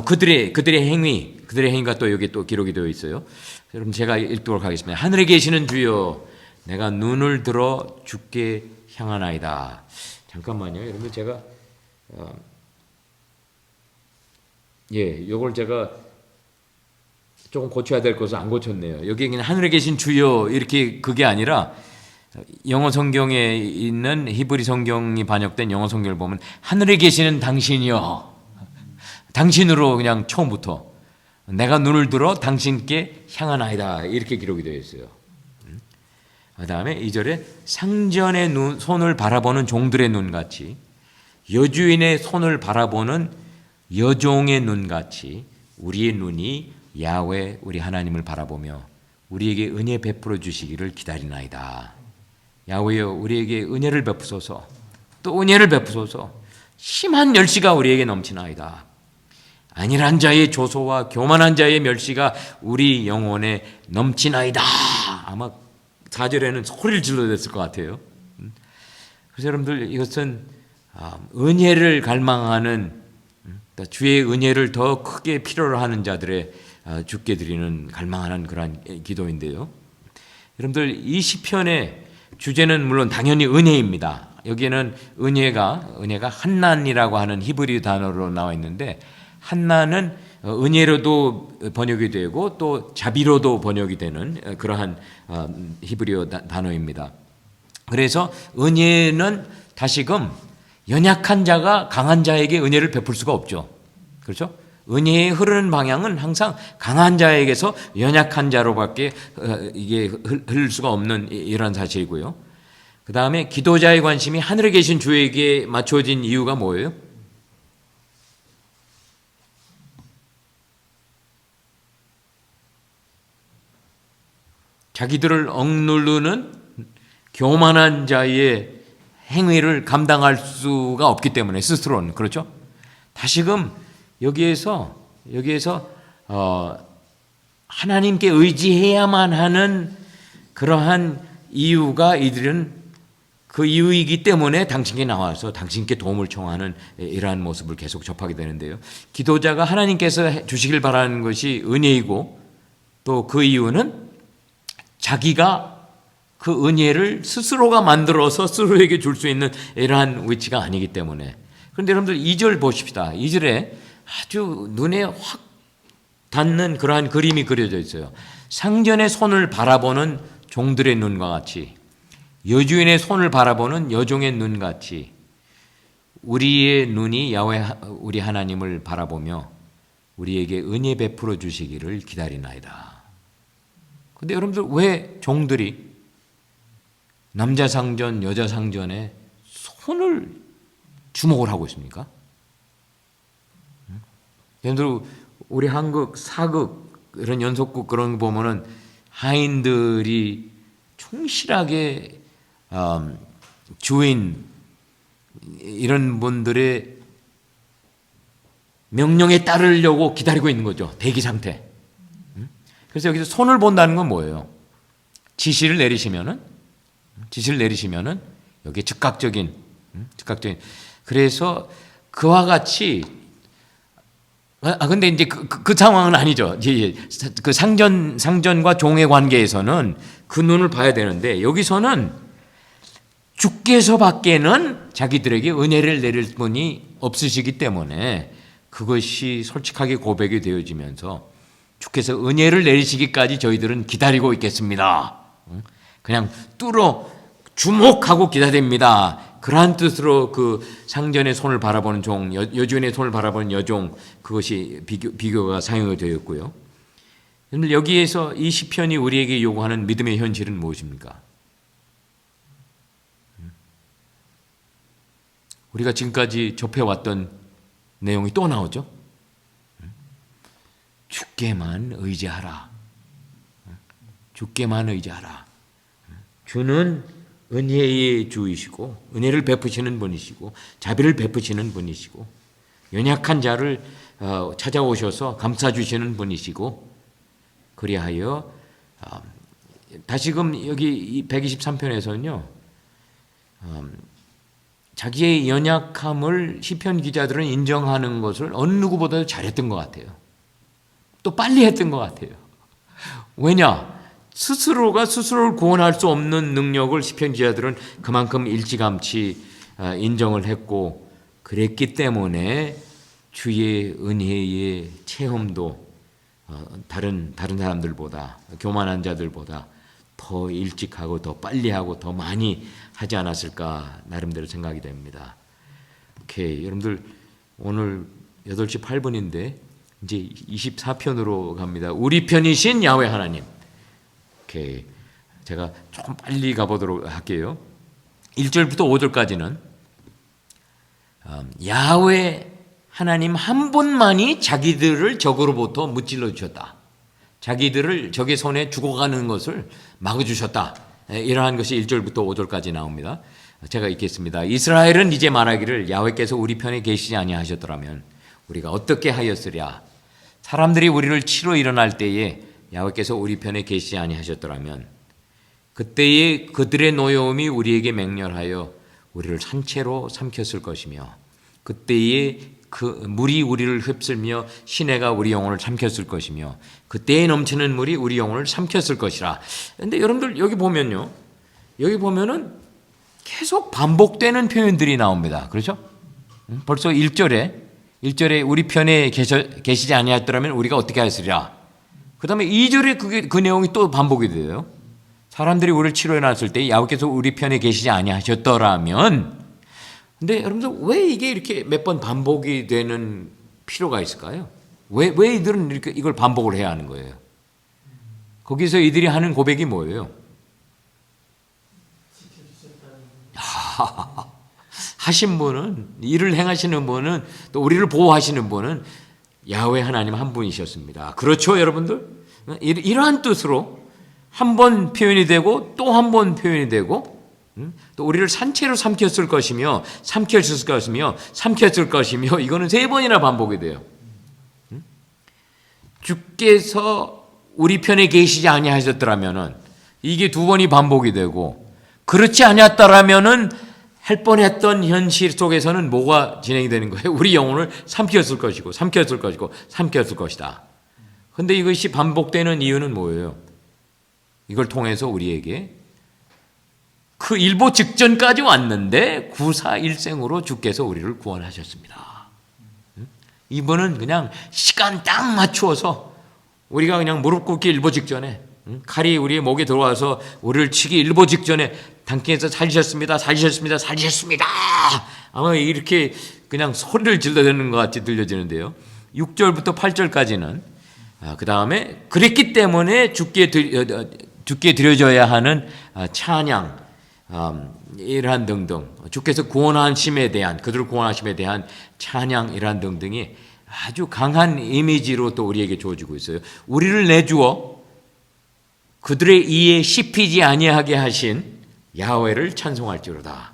그들의 행위가 또 여기 또 기록이 되어 있어요. 여러분 제가 읽도록 하겠습니다. 하늘에 계시는 주여 내가 눈을 들어 주께 향하나이다. 잠깐만요. 여러분 제가 요걸 제가 조금 고쳐야 될 것을 안 고쳤네요. 여기 그냥 하늘에 계신 주여 이렇게 그게 아니라 영어 성경에 있는 히브리 성경이 번역된 영어 성경을 보면 하늘에 계시는 당신이여 당신으로 그냥 처음부터 내가 눈을 들어 당신께 향하나이다 이렇게 기록이 되어 있어요. 그 다음에 2절에 상전의 손을 바라보는 종들의 눈같이 여주인의 손을 바라보는 여종의 눈같이 우리의 눈이 야훼 우리 하나님을 바라보며 우리에게 은혜 베풀어 주시기를 기다리나이다. 야훼여 우리에게 은혜를 베푸소서 또 은혜를 베푸소서 심한 멸시가 우리에게 넘치나이다. 안일한 자의 조소와 교만한 자의 멸시가 우리 영혼에 넘치나이다. 아마 4절에는 소리를 질러댔을 것 같아요. 그래서 여러분들 이것은 은혜를 갈망하는 주의 은혜를 더 크게 필요로 하는 자들의 주께 드리는 갈망하는 그러한 기도인데요. 여러분들 이 시편의 주제는 물론 당연히 은혜입니다. 여기에는 은혜가 한난이라고 하는 히브리 단어로 나와 있는데 한난은 은혜로도 번역이 되고 또 자비로도 번역이 되는 그러한 히브리어 단어입니다. 그래서 은혜는 다시금 연약한 자가 강한 자에게 은혜를 베풀 수가 없죠. 그렇죠? 은혜의 흐르는 방향은 항상 강한 자에게서 연약한 자로밖에 이게 흐를 수가 없는 이런 사실이고요. 그 다음에 기도자의 관심이 하늘에 계신 주에게 맞춰진 이유가 뭐예요? 자기들을 억누르는 교만한 자의 행위를 감당할 수가 없기 때문에 스스로는 그렇죠? 다시금 여기에서 하나님께 의지해야만 하는 그러한 이유가 이들은 그 이유이기 때문에 당신께 나와서 당신께 도움을 청하는 이러한 모습을 계속 접하게 되는데요. 기도자가 하나님께서 주시길 바라는 것이 은혜이고 또 그 이유는 자기가 그 은혜를 스스로가 만들어서 스스로에게 줄 수 있는 이러한 위치가 아니기 때문에. 그런데 여러분들 2절 보십시다. 2절에 아주 눈에 확 닿는 그러한 그림이 그려져 있어요. 상전의 손을 바라보는 종들의 눈과 같이 여주인의 손을 바라보는 여종의 눈같이 우리의 눈이 야훼 우리 하나님을 바라보며 우리에게 은혜 베풀어 주시기를 기다리나이다. 그런데 여러분들 왜 종들이 남자 상전, 여자 상전에 손을 주목을 하고 있습니까? 여러분들 우리 한국 사극 이런 연속극 그런 거 보면은 하인들이 충실하게 주인 이런 분들의 명령에 따르려고 기다리고 있는 거죠. 대기 상태. 그래서 여기서 손을 본다는 건 뭐예요? 지시를 내리시면은 여기 즉각적인 그래서 그와 같이 근데 이제 그 상황은 아니죠. 그 상전과 종의 관계에서는 그 눈을 봐야 되는데 여기서는 주께서밖에는 자기들에게 은혜를 내릴 분이 없으시기 때문에 그것이 솔직하게 고백이 되어지면서 주께서 은혜를 내리시기까지 저희들은 기다리고 있겠습니다. 그냥 뚫어 주목하고 기다립니다. 그러한 뜻으로 그 상전의 손을 바라보는 종, 여주인의 손을 바라보는 여종 그것이 비교가 사용이 되었고요. 여기에서 이 시편이 우리에게 요구하는 믿음의 현실은 무엇입니까? 우리가 지금까지 접해왔던 내용이 또 나오죠. 주께만 의지하라. 주께만 의지하라. 주는 은혜의 주이시고 은혜를 베푸시는 분이시고 자비를 베푸시는 분이시고 연약한 자를 찾아오셔서 감싸주시는 분이시고 그리하여 다시금 여기 123편에서는요 자기의 연약함을 시편 기자들은 인정하는 것을 어느 누구보다도 잘했던 것 같아요. 또 빨리 했던 것 같아요. 왜냐? 스스로가 스스로를 구원할 수 없는 능력을 시편 기자들은 그만큼 일찌감치 인정을 했고 그랬기 때문에 주의 은혜의 체험도 다른 사람들보다 교만한 자들보다 더 일찍 하고 더 빨리 하고 더 많이 하지 않았을까 나름대로 생각이 됩니다. 오케이, 여러분들 오늘 8시 8분인데 이제 24편으로 갑니다. 우리 편이신 야훼 하나님. 오케이, 제가 조금 빨리 가보도록 할게요. 1절부터 5절까지는 야훼 하나님 한 분만이 자기들을 적으로부터 무찔러 주셨다. 자기들을 적의 손에 죽어가는 것을 막아주셨다. 이러한 것이 1절부터 5절까지 나옵니다. 제가 읽겠습니다. 이스라엘은 이제 말하기를 야훼께서 우리 편에 계시지 아니하셨더라면 우리가 어떻게 하였으랴. 사람들이 우리를 치러 일어날 때에 야훼께서 우리 편에 계시지 아니하셨더라면 그때에 그들의 노여움이 우리에게 맹렬하여 우리를 산채로 삼켰을 것이며 그때에 그 물이 우리를 휩쓸며 시내가 우리 영혼을 삼켰을 것이며 그때에 넘치는 물이 우리 영혼을 삼켰을 것이라. 그런데 여러분들 여기 보면요, 여기 보면은 계속 반복되는 표현들이 나옵니다. 그렇죠? 벌써 1절에 우리 편에 계시지 아니하였더라면 우리가 어떻게 하였으리라. 그 다음에 2절에 그 내용이 또 반복이 돼요. 사람들이 우리를 치러 일어났을 때 야훼께서 우리 편에 계시지 아니하셨더라면. 근데 여러분들 왜 이게 이렇게 몇 번 반복이 되는 필요가 있을까요? 왜 이들은 이렇게 이걸 반복을 해야 하는 거예요? 거기서 이들이 하는 고백이 뭐예요? 하신 분은, 일을 행하시는 분은, 또 우리를 보호하시는 분은 야훼 하나님 한 분이셨습니다. 그렇죠, 여러분들? 이러한 뜻으로 한 번 표현이 되고 또 한 번 표현이 되고 또 우리를 산채로 삼켰을 것이며 삼켰을 것이며 이거는 3번이나 반복이 돼요. 주께서 우리 편에 계시지 아니하셨더라면은 이게 2번이 반복이 되고 그렇지 아니었더라면은 할 뻔했던 현실 속에서는 뭐가 진행이 되는 거예요? 우리 영혼을 삼켰을 것이다. 그런데 이것이 반복되는 이유는 뭐예요? 이걸 통해서 우리에게 그 일보 직전까지 왔는데 구사일생으로 주께서 우리를 구원하셨습니다. 이분은 그냥 시간 딱 맞추어서 우리가 그냥 무릎 꿇기 일보 직전에 칼이 우리의 목에 들어와서 우리를 치기 일보 직전에 당신께서 살리셨습니다. 아마 이렇게 그냥 소리를 질러대는 것 같이 들려지는데요. 6절부터 8절까지는 그 다음에 그랬기 때문에 주께 드려져야 하는 찬양 이러한 등등 주께서 그들을 구원하심에 대한 찬양 이러한 등등이 아주 강한 이미지로 또 우리에게 주어지고 있어요. 우리를 내주어 그들의 이에 씹히지 아니하게 하신 야훼를 찬송할지로다.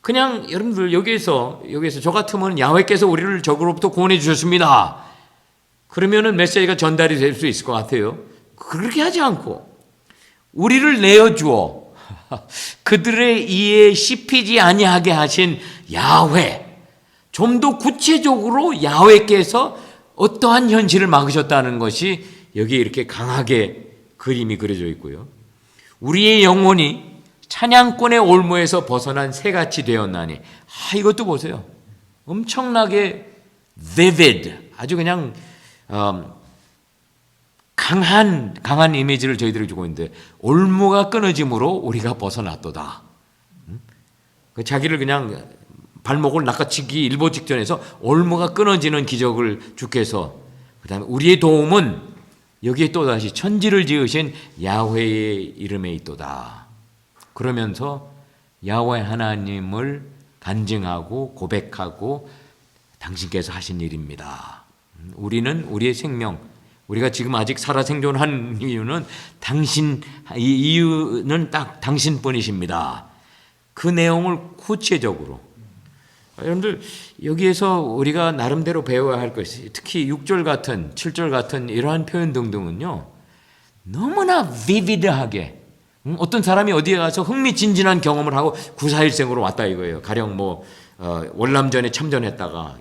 그냥 여러분들 여기에서 저 같으면 야훼께서 우리를 적으로부터 구원해 주셨습니다. 그러면은 메시지가 전달이 될 수 있을 것 같아요. 그렇게 하지 않고 우리를 내어주어 그들의 이에 씹히지 아니하게 하신 야훼, 좀 더 구체적으로 야훼께서 어떠한 현실을 막으셨다는 것이 여기에 이렇게 강하게 그림이 그려져 있고요. 우리의 영혼이 찬양권의 올무에서 벗어난 새같이 되었나니 이것도 보세요. 엄청나게 vivid, 아주 그냥 강한 이미지를 저희들이 주고 있는데 올무가 끊어짐으로 우리가 벗어났도다. 자기를 그냥 발목을 낚아치기 일보 직전에서 올무가 끊어지는 기적을 주께서 그다음에 우리의 도움은 여기에 또다시 천지를 지으신 야훼의 이름에 있도다. 그러면서 야훼 하나님을 간증하고 고백하고 당신께서 하신 일입니다. 우리는 우리의 생명, 우리가 지금 아직 살아 생존한 이유는 이 이유는 딱 당신뿐이십니다. 그 내용을 구체적으로 여러분들 여기에서 우리가 나름대로 배워야 할 것이 특히 6절 같은 7절 같은 이러한 표현 등등은요 너무나 비비드하게 어떤 사람이 어디에 가서 흥미진진한 경험을 하고 구사일생으로 왔다 이거예요. 가령 월남전에 참전했다가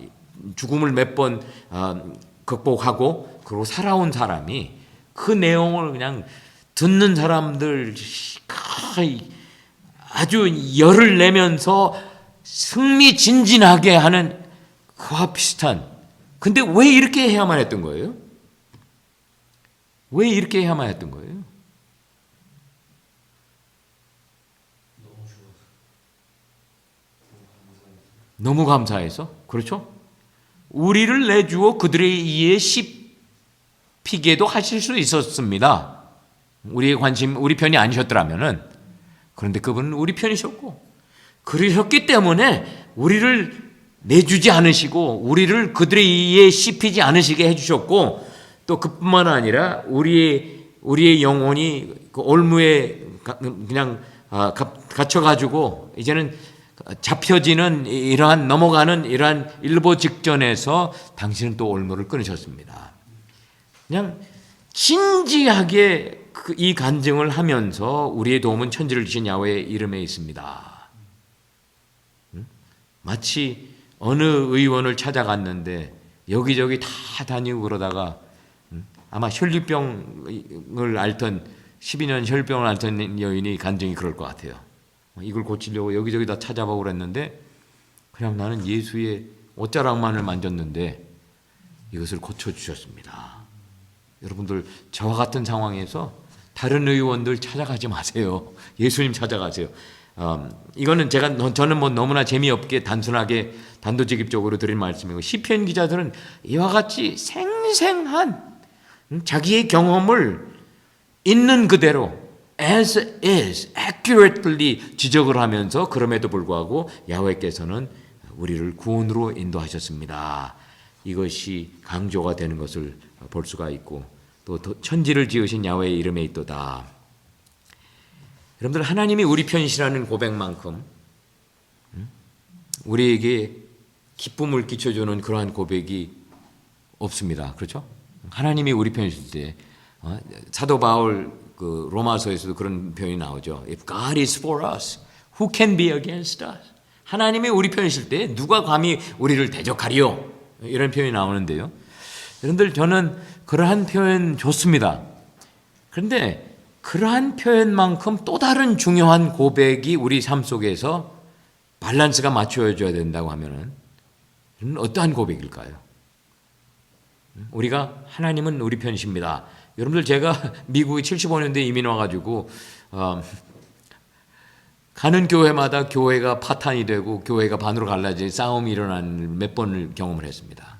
죽음을 몇 번 극복하고 그리고 살아온 사람이 그 내용을 그냥 듣는 사람들 아주 열을 내면서 흥미진진하게 하는 그와 비슷한. 근데 왜 이렇게 해야만 했던 거예요? 왜 이렇게 해야만 했던 거예요? 너무 감사해서. 그렇죠? 우리를 내주어 그들의 이에 씹히게도 하실 수 있었습니다. 우리 편이 아니셨더라면은. 그런데 그분은 우리 편이셨고, 그러셨기 때문에 우리를 내주지 않으시고, 우리를 그들의 이에 씹히지 않으시게 해주셨고, 또 그뿐만 아니라 우리의 영혼이 그 올무에 그냥 갇혀가지고 이제는 잡혀지는 넘어가는 이러한 일보 직전에서 당신은 또 올무를 끊으셨습니다. 그냥 진지하게 이 간증을 하면서 우리의 도움은 천지를 주신 야훼의 이름에 있습니다. 마치 어느 의원을 찾아갔는데 여기저기 다 다니고 그러다가 아마 혈류병을 앓던 12년 혈병을 앓던 여인이 간증이 그럴 것 같아요. 이걸 고치려고 여기저기 다 찾아보고 그랬는데 그냥 나는 예수의 옷자락만을 만졌는데 이것을 고쳐주셨습니다. 여러분들 저와 같은 상황에서 다른 의원들 찾아가지 마세요. 예수님 찾아가세요. 이거는 저는 너무나 재미없게 단순하게 단도직입적으로 드린 말씀이고 시편 기자들은 이와 같이 생생한 자기의 경험을 있는 그대로 as is, accurately 지적을 하면서 그럼에도 불구하고 야훼께서는 우리를 구원으로 인도하셨습니다. 이것이 강조가 되는 것을 볼 수가 있고 또 천지를 지으신 야훼의 이름에 있도다. 여러분들 하나님이 우리 편이시라는 고백만큼 우리에게 기쁨을 끼쳐주는 그러한 고백이 없습니다. 그렇죠? 하나님이 우리 편이실 때 사도 바울 그 로마서에서도 그런 표현이 나오죠. If God is for us, who can be against us? 하나님이 우리 편이실 때 누가 감히 우리를 대적하리요? 이런 표현이 나오는데요. 여러분들 저는 그러한 표현 좋습니다. 그런데 그러한 표현만큼 또 다른 중요한 고백이 우리 삶 속에서 밸런스가 맞춰져야 된다고 하면은 어떠한 고백일까요? 우리가 하나님은 우리 편이십니다. 여러분들 제가 미국에 75년대에 이민 와가지고 가는 교회마다 교회가 파탄이 되고 교회가 반으로 갈라져 싸움이 일어나는 몇 번을 경험을 했습니다.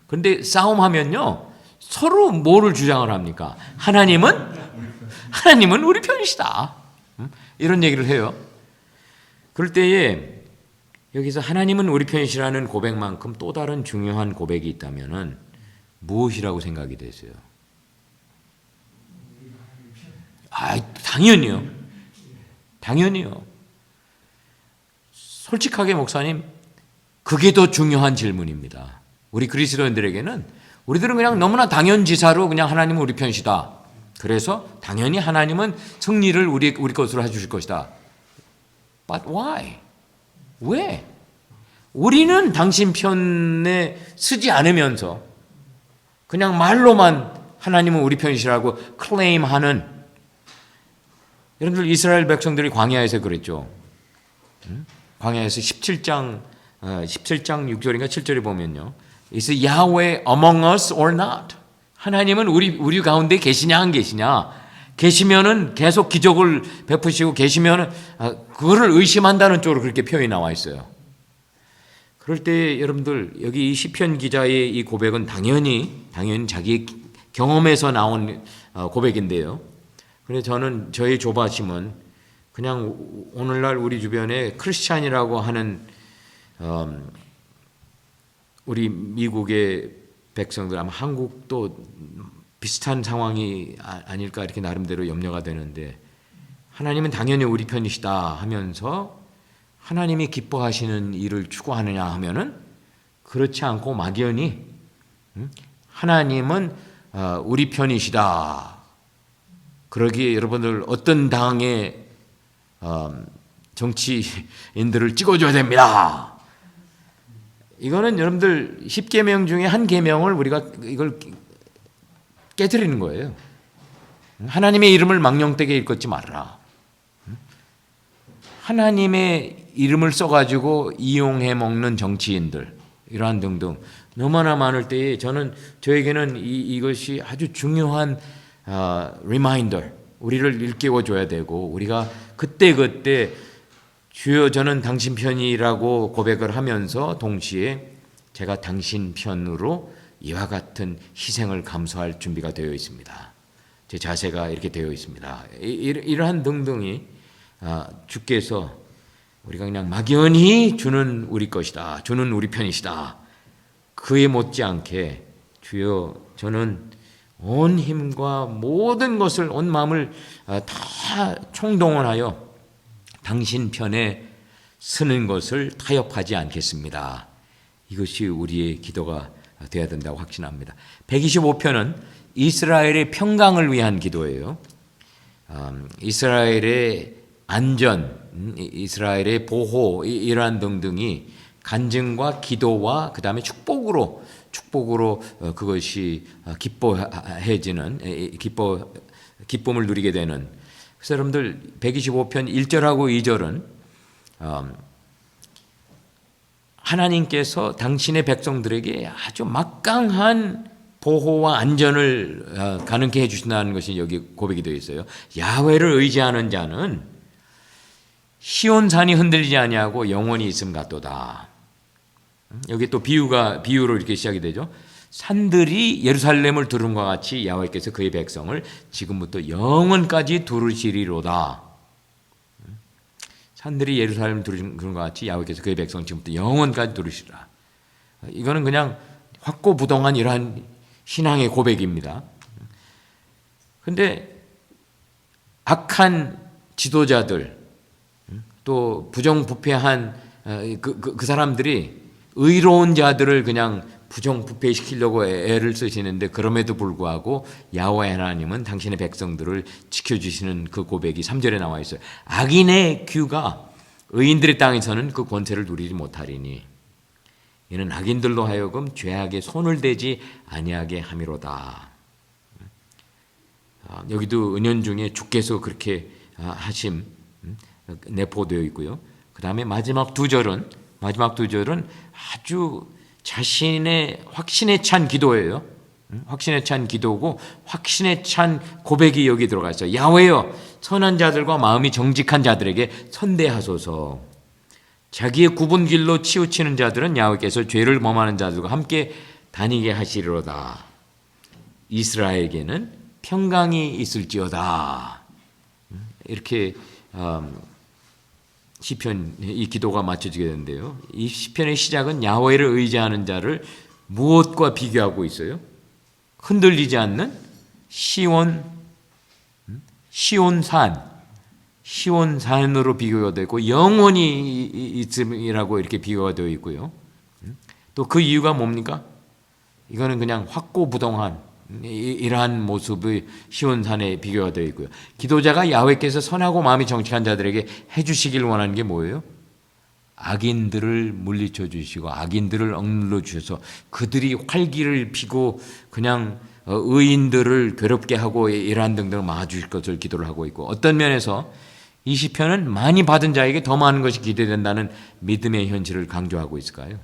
그런데 싸움하면요 서로 뭐를 주장을 합니까? 하나님은 우리 편이시다. 이런 얘기를 해요. 그럴 때에 여기서 하나님은 우리 편이시라는 고백만큼 또 다른 중요한 고백이 있다면은 무엇이라고 생각이 되세요? 당연히요. 솔직하게 목사님, 그게 더 중요한 질문입니다. 우리 그리스도인들에게는 우리들은 그냥 너무나 당연지사로 그냥 하나님은 우리 편이시다. 그래서 당연히 하나님은 승리를 우리 것으로 해주실 것이다. But why? 왜? 우리는 당신 편에 서지 않으면서 그냥 말로만 하나님은 우리 편이시라고 클레임하는 여러분들 이스라엘 백성들이 광야에서 그랬죠. 광야에서 17장 6절인가 7절에 보면요. Is Yahweh among us or not? 하나님은 우리 가운데 계시냐 안 계시냐? 계시면은 계속 기적을 베푸시고 계시면은 그거를 의심한다는 쪽으로 그렇게 표현이 나와 있어요. 그럴 때 여러분들 여기 이 시편 기자의 이 고백은 당연히 자기의 경험에서 나온 고백인데요. 그래서 저는 저의 조바심은 그냥 오늘날 우리 주변에 크리스찬이라고 하는 우리 미국의 백성들, 아마 한국도 비슷한 상황이 아닐까 이렇게 나름대로 염려가 되는데, 하나님은 당연히 우리 편이시다 하면서 하나님이 기뻐하시는 일을 추구하느냐 하면은 그렇지 않고 막연히 하나님은 우리 편이시다. 그러기에 여러분들 어떤 당의 정치인들을 찍어줘야 됩니다. 이거는 여러분들 10계명 중에 한 계명을 우리가 이걸 깨뜨리는 거예요. 하나님의 이름을 망령되게 일컫지 말라. 하나님의 이름을 써가지고 이용해 먹는 정치인들, 이러한 등등 너무나 많을 때에 저에게는 이것이 아주 중요한 리마인더, 우리를 일깨워줘야 되고, 우리가 그때 주여 저는 당신 편이라고 고백을 하면서 동시에 제가 당신 편으로 이와 같은 희생을 감수할 준비가 되어 있습니다. 제 자세가 이렇게 되어 있습니다. 이러한 등등이 주께서 우리가 그냥 막연히 주는 우리 것이다, 주는 우리 편이시다, 그에 못지않게 주여 저는 온 힘과 모든 것을, 온 마음을 다 총동원하여 당신 편에 서는 것을 타협하지 않겠습니다. 이것이 우리의 기도가 되어야 된다고 확신합니다. 125편은 이스라엘의 평강을 위한 기도예요. 이스라엘의 안전, 이스라엘의 보호, 이러한 등등이 간증과 기도와 그 다음에 축복으로 그것이 기뻐해지는, 기쁨을 누리게 되는. 그래서 여러분들 125편 1절하고 2절은 하나님께서 당신의 백성들에게 아주 막강한 보호와 안전을 가능케 해주신다는 것이 여기 고백이 되어 있어요. 야훼를 의지하는 자는 시온산이 흔들리지 아니하고 영원히 있음 같도다. 여기 또 비유로 이렇게 시작이 되죠. 산들이 예루살렘을 두름과 같이 야훼께서 그의 백성을 지금부터 영원까지 두르시리로다. 산들이 예루살렘을 두르는 것 같이 야훼께서 그의 백성을 지금부터 영원까지 두르시리라. 이거는 그냥 확고부동한 이러한 신앙의 고백입니다. 그런데 악한 지도자들, 또 부정부패한 그 사람들이 의로운 자들을 그냥 부정부패시키려고 애를 쓰시는데, 그럼에도 불구하고 야훼 하나님은 당신의 백성들을 지켜주시는 그 고백이 3절에 나와 있어요. 악인의 규가 의인들의 땅에서는 그 권세를 누리지 못하리니 이는 악인들로 하여금 죄악에 손을 대지 아니하게 함이로다. 여기도 은연중에 주께서 그렇게 하심 내포되어 있고요. 그 다음에 마지막 두 절은 아주 자신의 확신에 찬 기도예요. 확신에 찬 기도고 확신에 찬 고백이 여기 들어가 있어요. 야훼여, 선한 자들과 마음이 정직한 자들에게 선대하소서. 자기의 굽은 길로 치우치는 자들은 야훼께서 죄를 범하는 자들과 함께 다니게 하시리로다. 이스라엘에게는 평강이 있을지어다. 이렇게 시편, 이 기도가 맞춰지게 되는데요. 이 시편의 시작은 야훼를 의지하는 자를 무엇과 비교하고 있어요? 흔들리지 않는 시온산으로 비교가 되고 영원히 있음이라고 이렇게 비교가 되어 있고요. 또 그 이유가 뭡니까? 이거는 그냥 확고부동한 이러한 모습의 시온산에 비교가 되어 있고요. 기도자가 야훼께서 선하고 마음이 정직한 자들에게 해주시길 원하는 게 뭐예요? 악인들을 물리쳐 주시고 악인들을 억눌러 주셔서 그들이 활기를 피고 그냥 의인들을 괴롭게 하고 이러한 등등을 막아주실 것을 기도를 하고 있고, 어떤 면에서 이 시편은 많이 받은 자에게 더 많은 것이 기대된다는 믿음의 현실을 강조하고 있을까요?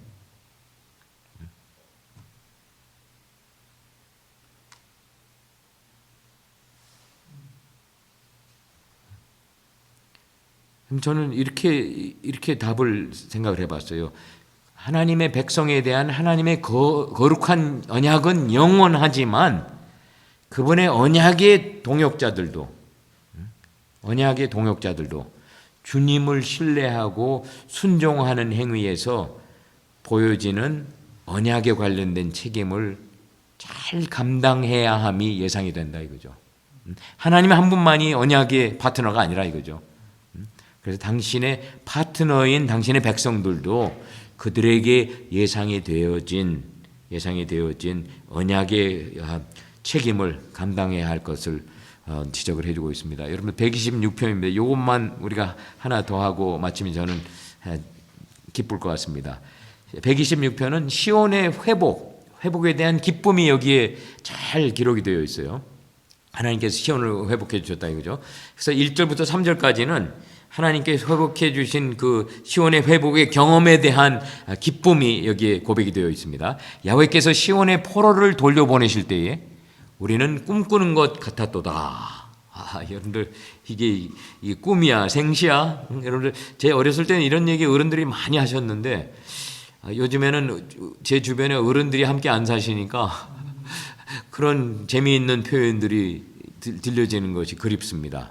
저는 이렇게 답을 생각을 해봤어요. 하나님의 백성에 대한 하나님의 거룩한 언약은 영원하지만 그분의 언약의 동역자들도 주님을 신뢰하고 순종하는 행위에서 보여지는 언약에 관련된 책임을 잘 감당해야 함이 예상이 된다 이거죠. 하나님 한 분만이 언약의 파트너가 아니라 이거죠. 그래서 당신의 파트너인 당신의 백성들도 그들에게 예상이 되어진 언약의 책임을 감당해야 할 것을 지적을 해주고 있습니다. 여러분 126편입니다. 이것만 우리가 하나 더 하고 마치면 저는 기쁠 것 같습니다. 126편은 시온의 회복에 대한 기쁨이 여기에 잘 기록이 되어 있어요. 하나님께서 시온을 회복해 주셨다 이거죠. 그래서 1절부터 3절까지는 하나님께서 회복해 주신 그 시온의 회복의 경험에 대한 기쁨이 여기에 고백이 되어 있습니다. 야훼께서 시온의 포로를 돌려보내실 때에 우리는 꿈꾸는 것 같았도다. 여러분들 이게 꿈이야 생시야? 여러분들 제 어렸을 때는 이런 얘기 어른들이 많이 하셨는데 요즘에는 제 주변에 어른들이 함께 안 사시니까 그런 재미있는 표현들이 들려지는 것이 그립습니다.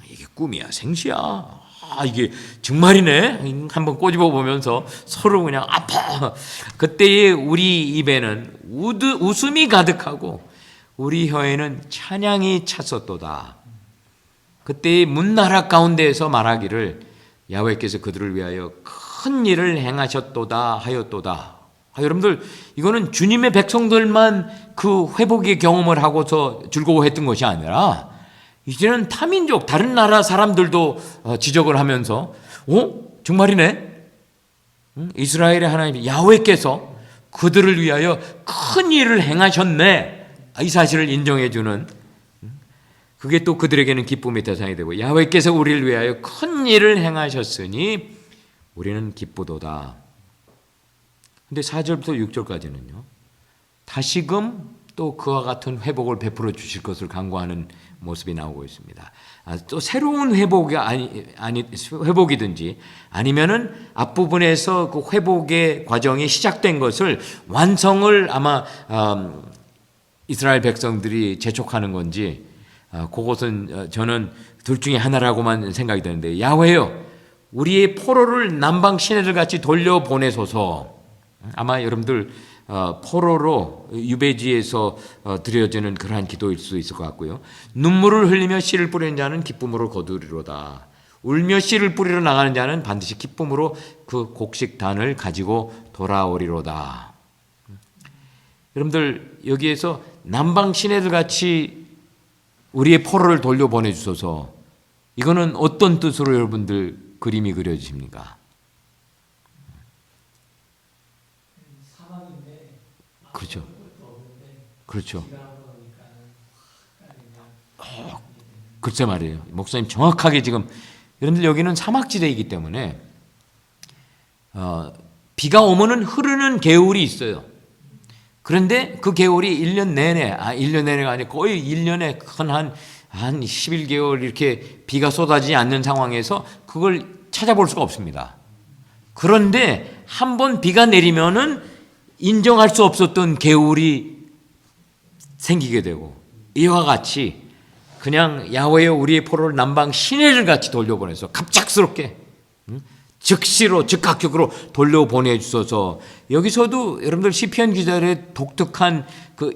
이게 꿈이야 생시야? 이게 정말이네? 한번 꼬집어 보면서 서로 그냥 아파. 그때의 우리 입에는 웃음이 가득하고 우리 혀에는 찬양이 찼었도다. 그때의 문나라 가운데에서 말하기를 야훼께서 그들을 위하여 큰 일을 행하셨도다 하였도다. 여러분들 이거는 주님의 백성들만 그 회복의 경험을 하고서 즐거워했던 것이 아니라 이제는 타민족 다른 나라 사람들도 지적을 하면서 정말이네? 이스라엘의 하나님 야훼께서 그들을 위하여 큰 일을 행하셨네. 이 사실을 인정해 주는 그게 또 그들에게는 기쁨의 대상이 되고 야훼께서 우리를 위하여 큰 일을 행하셨으니 우리는 기쁘도다. 근데 4절부터 6절까지는요. 다시금 또 그와 같은 회복을 베풀어 주실 것을 간구하는 모습이 나오고 있습니다. 또 새로운 회복이든지 아니면은 앞부분에서 그 회복의 과정이 시작된 것을 완성을 아마 이스라엘 백성들이 재촉하는 건지 그것은 저는 둘 중에 하나라고만 생각이 되는데 야훼요 우리의 포로를 남방 시내들 같이 돌려보내소서. 아마 여러분들 포로로 유배지에서 드려지는 그러한 기도일 수 있을 것 같고요. 눈물을 흘리며 씨를 뿌리는 자는 기쁨으로 거두리로다. 울며 씨를 뿌리러 나가는 자는 반드시 기쁨으로 그 곡식단을 가지고 돌아오리로다. 여러분들 여기에서 남방 시내들 같이 우리의 포로를 돌려보내 주소서. 이거는 어떤 뜻으로 여러분들 그림이 그려지십니까? 그렇죠. 그렇죠. 글쎄 말이에요. 목사님 정확하게 지금 여러분들 여기는 사막지대이기 때문에 비가 오면은 흐르는 개울이 있어요. 그런데 그 개울이 1년 내내 1년 내내가 아니고 거의 1년에 한 11개월 이렇게 비가 쏟아지지 않는 상황에서 그걸 찾아볼 수가 없습니다. 그런데 한번 비가 내리면은 인정할 수 없었던 개울이 생기게 되고 이와 같이 그냥 야훼여 우리의 포로를 남방 시내를 같이 돌려보내서 갑작스럽게 즉시로 즉각적으로 돌려보내 주셔서 여기서도 여러분들 시편 기자의 독특한 그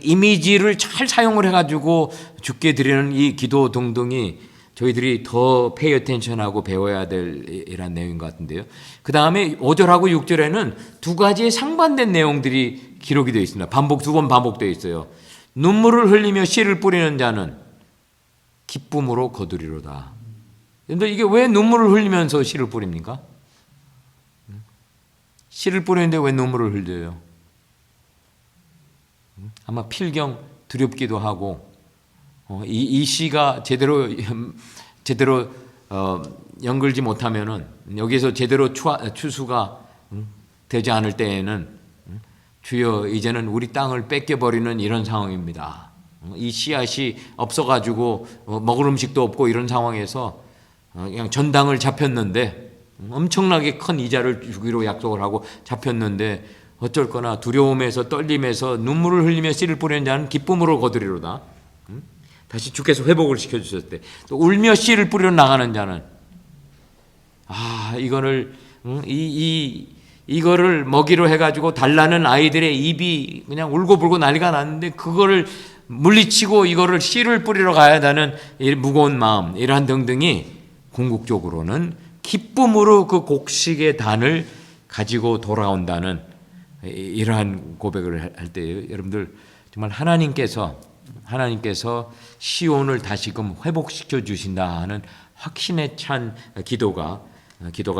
이미지를 잘 사용을 해가지고 주께 드리는 이 기도 등등이 저희들이 더 페이 어텐션하고 배워야 될 이런 내용인 것 같은데요. 그 다음에 5절하고 6절에는 두 가지의 상반된 내용들이 기록이 되어 있습니다. 두 번 반복되어 있어요. 눈물을 흘리며 씨를 뿌리는 자는 기쁨으로 거두리로다. 그런데 이게 왜 눈물을 흘리면서 씨를 뿌립니까? 씨를 뿌리는데 왜 눈물을 흘려요? 아마 필경 두렵기도 하고 이 씨가 제대로 연글지 못하면은 여기서 제대로 추수가 되지 않을 때에는 주여 이제는 우리 땅을 뺏겨버리는 이런 상황입니다. 이 씨앗이 없어가지고 먹을 음식도 없고 이런 상황에서 그냥 전당을 잡혔는데 엄청나게 큰 이자를 주기로 약속을 하고 잡혔는데 어쩔 거나 두려움에서 떨림에서 눈물을 흘리며 씨를 뿌리는 자는 기쁨으로 거두리로다. 다시 주께서 회복을 시켜주셨을 때 또 울며 씨를 뿌리러 나가는 자는 이거를 이 이거를 먹이로 해가지고 달라는 아이들의 입이 그냥 울고불고 난리가 났는데 그거를 물리치고 이거를 씨를 뿌리러 가야 한다는 이 무거운 마음, 이러한 등등이 궁극적으로는 기쁨으로 그 곡식의 단을 가지고 돌아온다는 이러한 고백을 할 때 여러분들 정말 하나님께서 시온을 다시금 회복시켜 주신다 하는 확신에 찬 기도가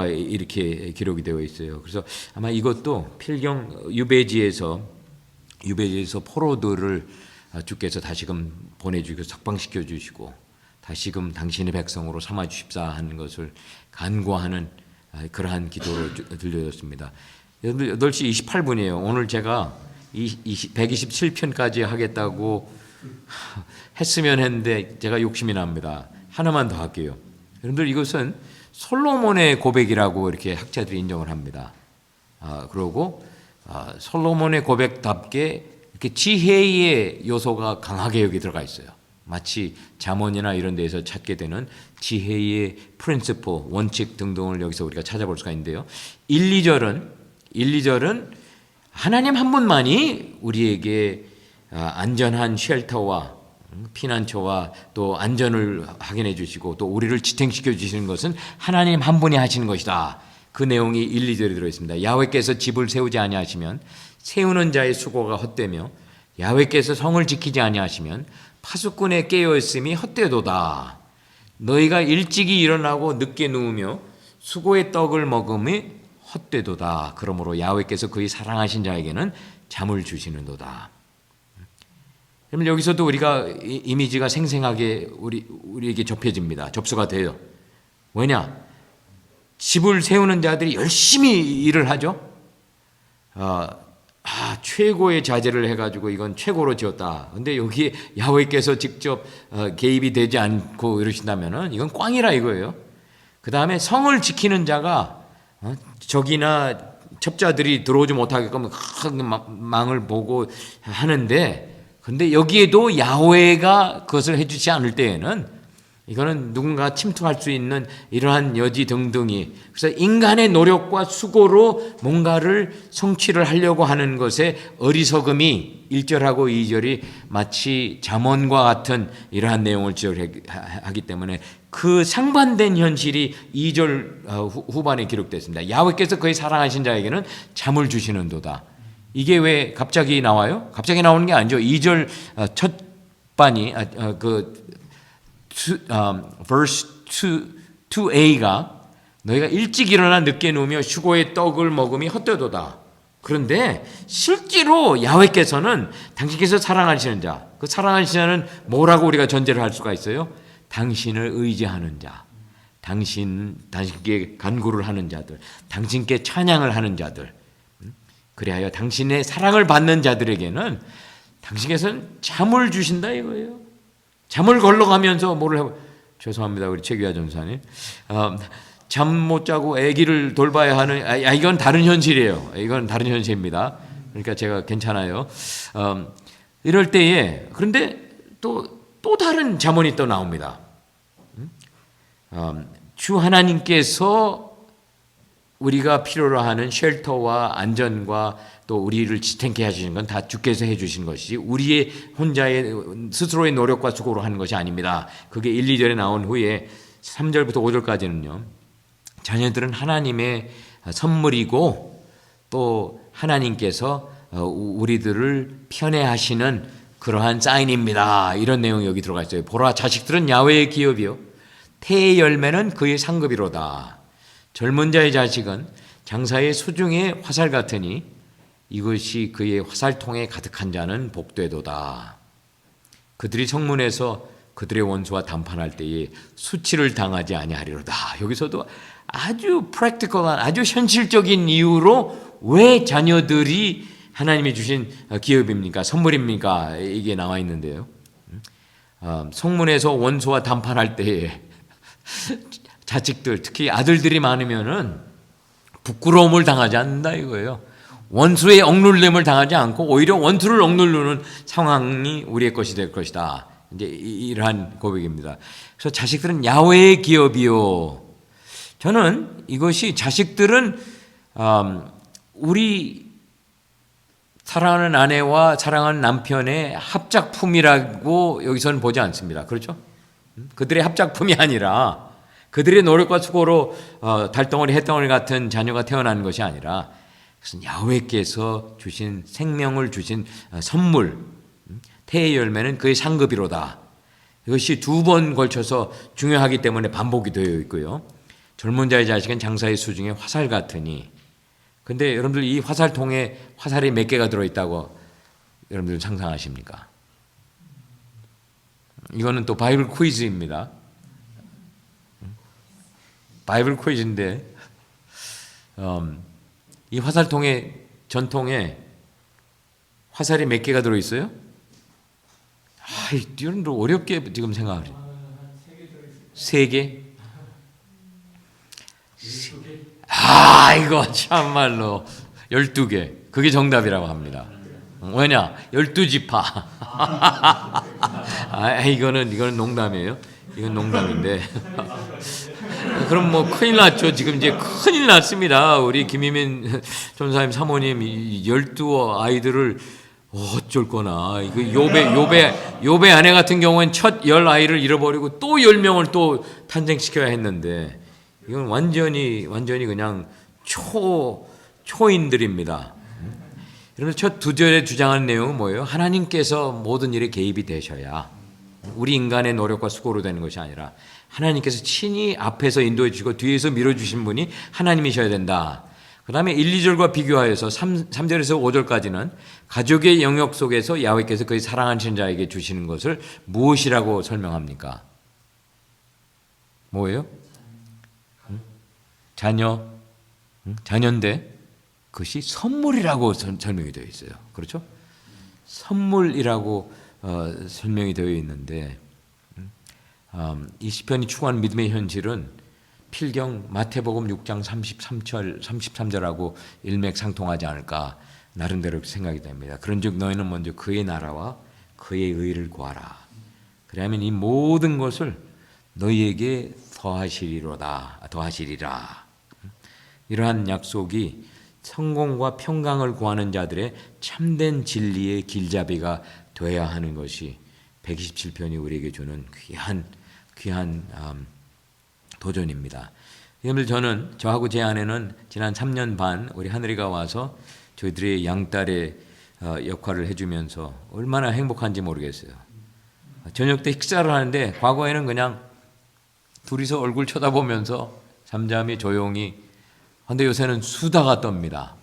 이렇게 기록이 되어 있어요. 그래서 아마 이것도 필경 유배지에서 포로들을 주께서 다시금 보내주고 석방시켜 주시고 다시금 당신의 백성으로 삼아 주십사 하는 것을 간구하는 그러한 기도를 들려줬습니다. 8시 28분이에요. 오늘 제가 127편까지 하겠다고 했으면 했는데 제가 욕심이 납니다. 하나만 더 할게요. 여러분들 이것은 솔로몬의 고백이라고 이렇게 학자들이 인정을 합니다. 그리고 솔로몬의 고백답게 이렇게 지혜의 요소가 강하게 여기 들어가 있어요. 마치 잠언이나 이런 데에서 찾게 되는 지혜의 프린시플, 원칙 등등을 여기서 우리가 찾아볼 수가 있는데요. 1, 2절은 하나님 한 분만이 우리에게 안전한 쉘터와 피난처와 또 안전을 확인해 주시고 또 우리를 지탱시켜 주시는 것은 하나님 한 분이 하시는 것이다. 그 내용이 1, 2절에 들어있습니다. 야훼께서 집을 세우지 아니하시면 세우는 자의 수고가 헛되며 야훼께서 성을 지키지 아니하시면 파수꾼의 깨어있음이 헛되도다. 너희가 일찍이 일어나고 늦게 누우며 수고의 떡을 먹음이 헛되도다. 그러므로 야훼께서 그의 사랑하신 자에게는 잠을 주시는도다. 그러면 여기서도 우리가 이미지가 생생하게 우리에게 접해집니다. 접수가 돼요. 왜냐? 집을 세우는 자들이 열심히 일을 하죠. 최고의 자재를 해가지고 이건 최고로 지었다. 근데 여기 야훼께서 직접 개입이 되지 않고 이러신다면은 이건 꽝이라 이거예요. 그 다음에 성을 지키는 자가 적이나 첩자들이 들어오지 못하게끔 망을 보고 하는데, 근데 여기에도 야훼가 그것을 해주지 않을 때에는 이거는 누군가 침투할 수 있는 이러한 여지 등등이, 그래서 인간의 노력과 수고로 뭔가를 성취를 하려고 하는 것에 어리석음이 1절하고 2절이 마치 잠언과 같은 이러한 내용을 지적하기 때문에 그 상반된 현실이 2절 후반에 기록됐습니다. 야훼께서 그의 사랑하신 자에게는 잠을 주시는도다. 이게 왜 갑자기 나와요? 갑자기 나오는 게 아니죠. 2절 첫 반이 verse 2a가 너희가 일찍 일어나 늦게 누우며 휴거의 떡을 먹음이 헛되도다. 그런데 실제로 야훼께서는 당신께서 사랑하시는 자, 그 사랑하시는 자는 뭐라고 우리가 전제를 할 수가 있어요? 당신을 의지하는 자, 당신께 간구를 하는 자들, 당신께 찬양을 하는 자들, 그리하여 당신의 사랑을 받는 자들에게는 당신께서는 잠을 주신다 이거예요. 잠을 걸러가면서 뭐를 하고, 죄송합니다 우리 최규하 전사님, 잠 못 자고 아기를 돌봐야 하는, 이건 다른 현실이에요. 이건 다른 현실입니다. 그러니까 제가 괜찮아요. 이럴 때에 그런데 또 다른 잠언이 또 나옵니다. 주 하나님께서 우리가 필요로 하는 쉘터와 안전과 또 우리를 지탱케 하시는 건 다 주께서 해주신 것이지 우리의 혼자의 스스로의 노력과 수고로 하는 것이 아닙니다. 그게 1, 2절에 나온 후에 3절부터 5절까지는요. 자녀들은 하나님의 선물이고 또 하나님께서 우리들을 편애하시는 그러한 사인입니다. 이런 내용이 여기 들어가 있어요. 보라, 자식들은 야훼의 기업이요 태의 열매는 그의 상급이로다. 젊은 자의 자식은 장사의 수중의 화살 같으니 이것이 그의 화살통에 가득한 자는 복되도다. 그들이 성문에서 그들의 원수와 담판할 때에 수치를 당하지 아니하리로다. 여기서도 아주 프랙티컬한, 아주 현실적인 이유로 왜 자녀들이 하나님이 주신 기업입니까? 선물입니까? 이게 나와 있는데요. 성문에서 원수와 담판할 때에 자식들, 특히 아들들이 많으면은 부끄러움을 당하지 않는다 이거예요. 원수의 억눌림을 당하지 않고 오히려 원수를 억누르는 상황이 우리의 것이 될 것이다. 이제 이러한 고백입니다. 그래서 자식들은 야훼의 기업이요. 저는 이것이 자식들은 우리 사랑하는 아내와 사랑하는 남편의 합작품이라고 여기서는 보지 않습니다. 그렇죠? 그들의 합작품이 아니라 그들의 노력과 수고로 달덩어리 해덩어리 같은 자녀가 태어난 것이 아니라 그것은 야훼께서 주신 생명을 주신 선물, 태의 열매는 그의 상급이로다. 이것이 두 번 걸쳐서 중요하기 때문에 반복이 되어 있고요. 젊은 자의 자식은 장사의 수중에 화살 같으니. 근데 여러분들 이 화살통에 화살이 몇 개가 들어있다고 여러분들 상상하십니까? 이거는 또 바이블 퀴즈입니다. 바이블 퀴즈인데 이 화살통에 전통에 화살이 몇 개가 들어있어요? 여러분들 어렵게 지금 생각을 해요. 3개? 이거 참말로 12개. 그게 정답이라고 합니다. 왜냐? 12지파. 이거는 농담이에요. 이건 농담인데. 그럼 뭐 큰일 났죠. 지금 이제 큰일 났습니다. 우리 김희민 전사님 사모님 12아이들을 어쩔 거나. 이거 요배 아내 같은 경우엔 첫 10아이를 잃어버리고 또 10명을 또 탄생시켜야 했는데 이건 완전히 그냥 초인들입니다. 여러분 첫 2절에 주장하는 내용은 뭐예요? 하나님께서 모든 일에 개입이 되셔야 우리 인간의 노력과 수고로 되는 것이 아니라 하나님께서 친히 앞에서 인도해 주시고 뒤에서 밀어주신 분이 하나님이셔야 된다. 그 다음에 1, 2절과 비교하여서 3절에서 5절까지는 가족의 영역 속에서 야훼께서 그의 사랑하시는 자에게 주시는 것을 무엇이라고 설명합니까? 뭐예요? 자녀, 자녀인데 그것이 선물이라고 설명이 되어 있어요. 그렇죠? 선물이라고 설명이 되어 있는데 이 시편이 추구하는 믿음의 현실은 필경 마태복음 6장 33절하고 일맥상통하지 않을까 나름대로 생각이 됩니다. 그런즉 너희는 먼저 그의 나라와 그의 의를 구하라. 그러면 이 모든 것을 너희에게 더하시리라. 이러한 약속이 성공과 평강을 구하는 자들의 참된 진리의 길잡이가 되어야 하는 것이 127편이 우리에게 주는 귀한 도전입니다. 여러분들 저는 저하고 제 아내는 지난 3년 반 우리 하늘이가 와서 저희들의 양딸의 역할을 해주면서 얼마나 행복한지 모르겠어요. 저녁 때 식사를 하는데 과거에는 그냥 둘이서 얼굴 쳐다보면서 잠잠히 조용히. 근데 요새는 수다가 떱니다.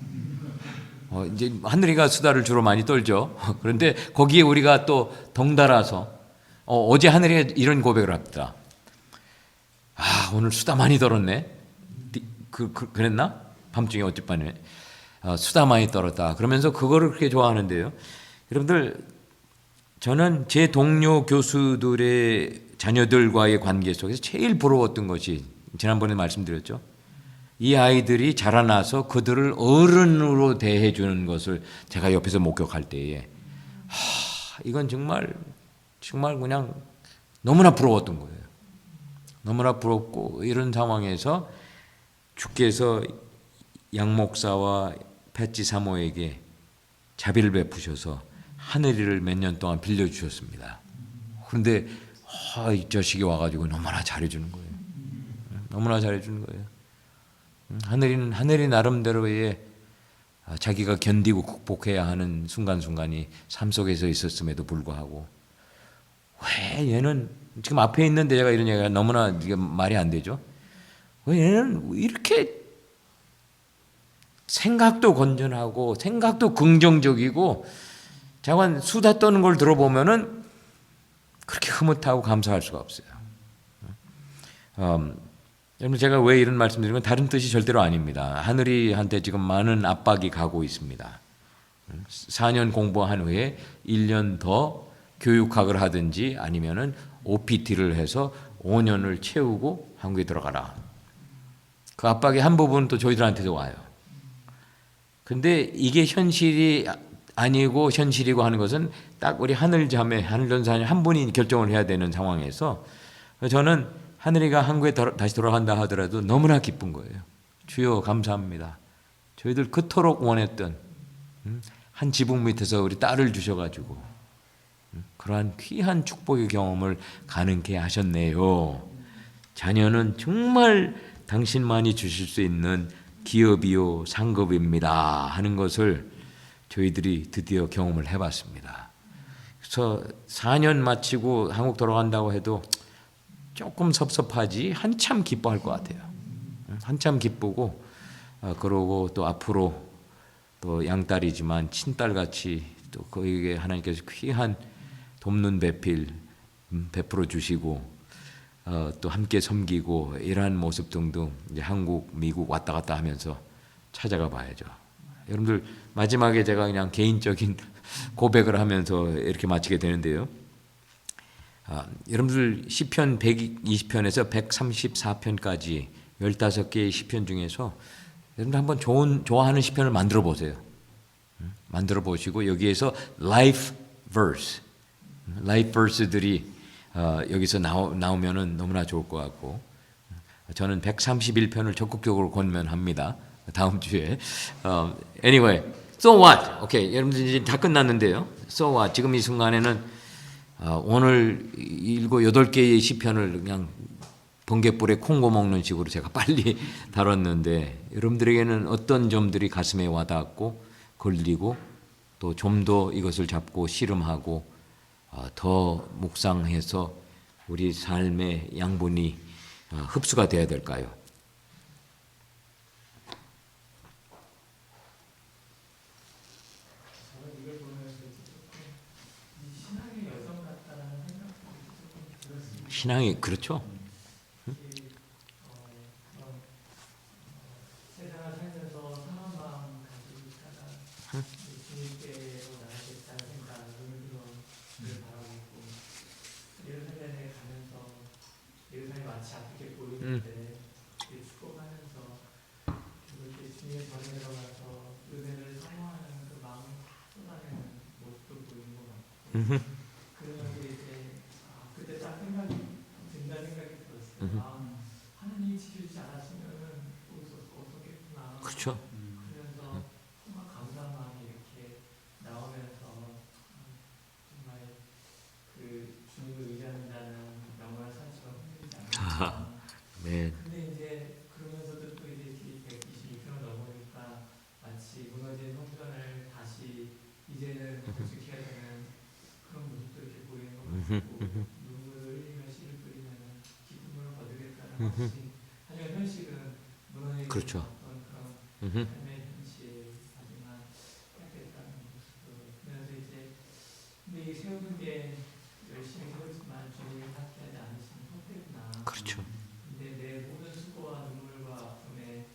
이제 하늘이가 수다를 주로 많이 떨죠. 그런데 거기에 우리가 또 덩달아서 어제 하늘이가 이런 고백을 합니다. 오늘 수다 많이 떨었네. 그랬나? 밤중에 어젯밤에 수다 많이 떨었다. 그러면서 그거를 그렇게 좋아하는데요. 여러분들 저는 제 동료 교수들의 자녀들과의 관계 속에서 제일 부러웠던 것이 지난번에 말씀드렸죠. 이 아이들이 자라나서 그들을 어른으로 대해주는 것을 제가 옆에서 목격할 때에 이건 정말 그냥 너무나 부러웠던 거예요. 너무나 부럽고 이런 상황에서 주께서 양 목사와 패치 사모에게 자비를 베푸셔서 하늘이를 몇 년 동안 빌려주셨습니다. 그런데 이 자식이 와가지고 너무나 잘해주는 거예요. 너무나 잘해주는 거예요. 하늘이 나름대로의 자기가 견디고 극복해야 하는 순간순간이 삶 속에서 있었음에도 불구하고 왜 얘는 지금 앞에 있는데 제가 이런 얘기가 너무나 말이 안 되죠. 왜 얘는 이렇게 생각도 건전하고 생각도 긍정적이고 자관 수다 떠는 걸 들어보면은 그렇게 흐뭇하고 감사할 수가 없어요. 여러분 제가 왜 이런 말씀드리면 다른 뜻이 절대로 아닙니다. 하늘이한테 지금 많은 압박이 가고 있습니다. 4년 공부한 후에 1년 더 교육학을 하든지 아니면은 OPT를 해서 5년을 채우고 한국에 들어가라. 그 압박의 한 부분은 또 저희들한테도 와요. 근데 이게 현실이 아니고 현실이고 하는 것은 딱 우리 하늘자매, 하늘전사님 한 분이 결정을 해야 되는 상황에서 저는 하늘이가 한국에 다시 돌아간다 하더라도 너무나 기쁜 거예요. 주여 감사합니다. 저희들 그토록 원했던 한 지붕 밑에서 우리 딸을 주셔가지고 그러한 귀한 축복의 경험을 가능케 하셨네요. 자녀는 정말 당신만이 주실 수 있는 기업이요 상급입니다 하는 것을 저희들이 드디어 경험을 해봤습니다. 그래서 4년 마치고 한국 돌아간다고 해도 조금 섭섭하지 한참 기뻐할 것 같아요. 한참 기쁘고 그러고 또 앞으로 또 양딸이지만 친딸같이 또 그에게 하나님께서 귀한 돕는 배필 베풀어 주시고 또 함께 섬기고 이러한 모습 등등 이제 한국, 미국 왔다 갔다 하면서 찾아가 봐야죠. 여러분들 마지막에 제가 그냥 개인적인 고백을 하면서 이렇게 마치게 되는데요. 여러분들 시편 120편에서 134편까지 15개의 시편 중에서 여러분들 한번 좋아하는 시편을 만들어 보세요. 만들어 보시고 여기에서 life verse들이 여기서 나오면은 너무나 좋을 것 같고 저는 131편을 적극적으로 권면합니다. 다음 주에. Anyway, so what? 오케이, 여러분들 이제 다 끝났는데요. So what? 지금 이 순간에는 오늘 7, 8개의 시편을 그냥 번갯불에 콩고 먹는 식으로 제가 빨리 다뤘는데 여러분들에게는 어떤 점들이 가슴에 와닿았고 걸리고 또 좀 더 이것을 잡고 씨름하고 더 묵상해서 우리 삶의 양분이 흡수가 되어야 될까요? 저는 이걸 보면서 조금 이 신앙의 여정 같다라는 생각이 조금 들었습니다. 신앙이 그렇죠? 그런 세상을 살면서 상한 마음 가지고 있다가 주님께로 나아가겠다는 생각을 늘 바라고 있고 예루살렘에 가면서 예루살렘이 마치 아프게 보이는데 축복하면서 이렇게 주님의 전에 들어가서 은혜를 사모하는 그 마음을 쏟아내는 모습도 보이는 것 같고 그러면서 이제 그때 딱 생각이 든다는 생각이 들었어요. 하나님이 지켜주지 않았으면 어떻겠구나. 그렇죠. 그러면서 정말 감사한 마음이 이렇게 나오면서 정말 그 주님을 의지한다는 영원한 산처럼 흔들리지 않는다. 네. 근데 이제 그러면서도 또 이제 122편을 넘으니까 마치 무너진 성전을 다시 이제는 건축해야 되는 그런 모습도 이렇게 보이는 것 같고 눈물을 흘리며 씨를 뿌리면 기쁨을 거두겠다는 것이 하지만 현실은 무너지지 그렇죠. 않았던 그런 삶의 현실 하지만 깨끗했다는 모습도 그래서 이제 근데 이 세우는 게 열심히 세우지만 주님이 함께하지 않으시면 헛되구나. 그렇죠. 근데 내 모든 수고와 눈물과 아픔에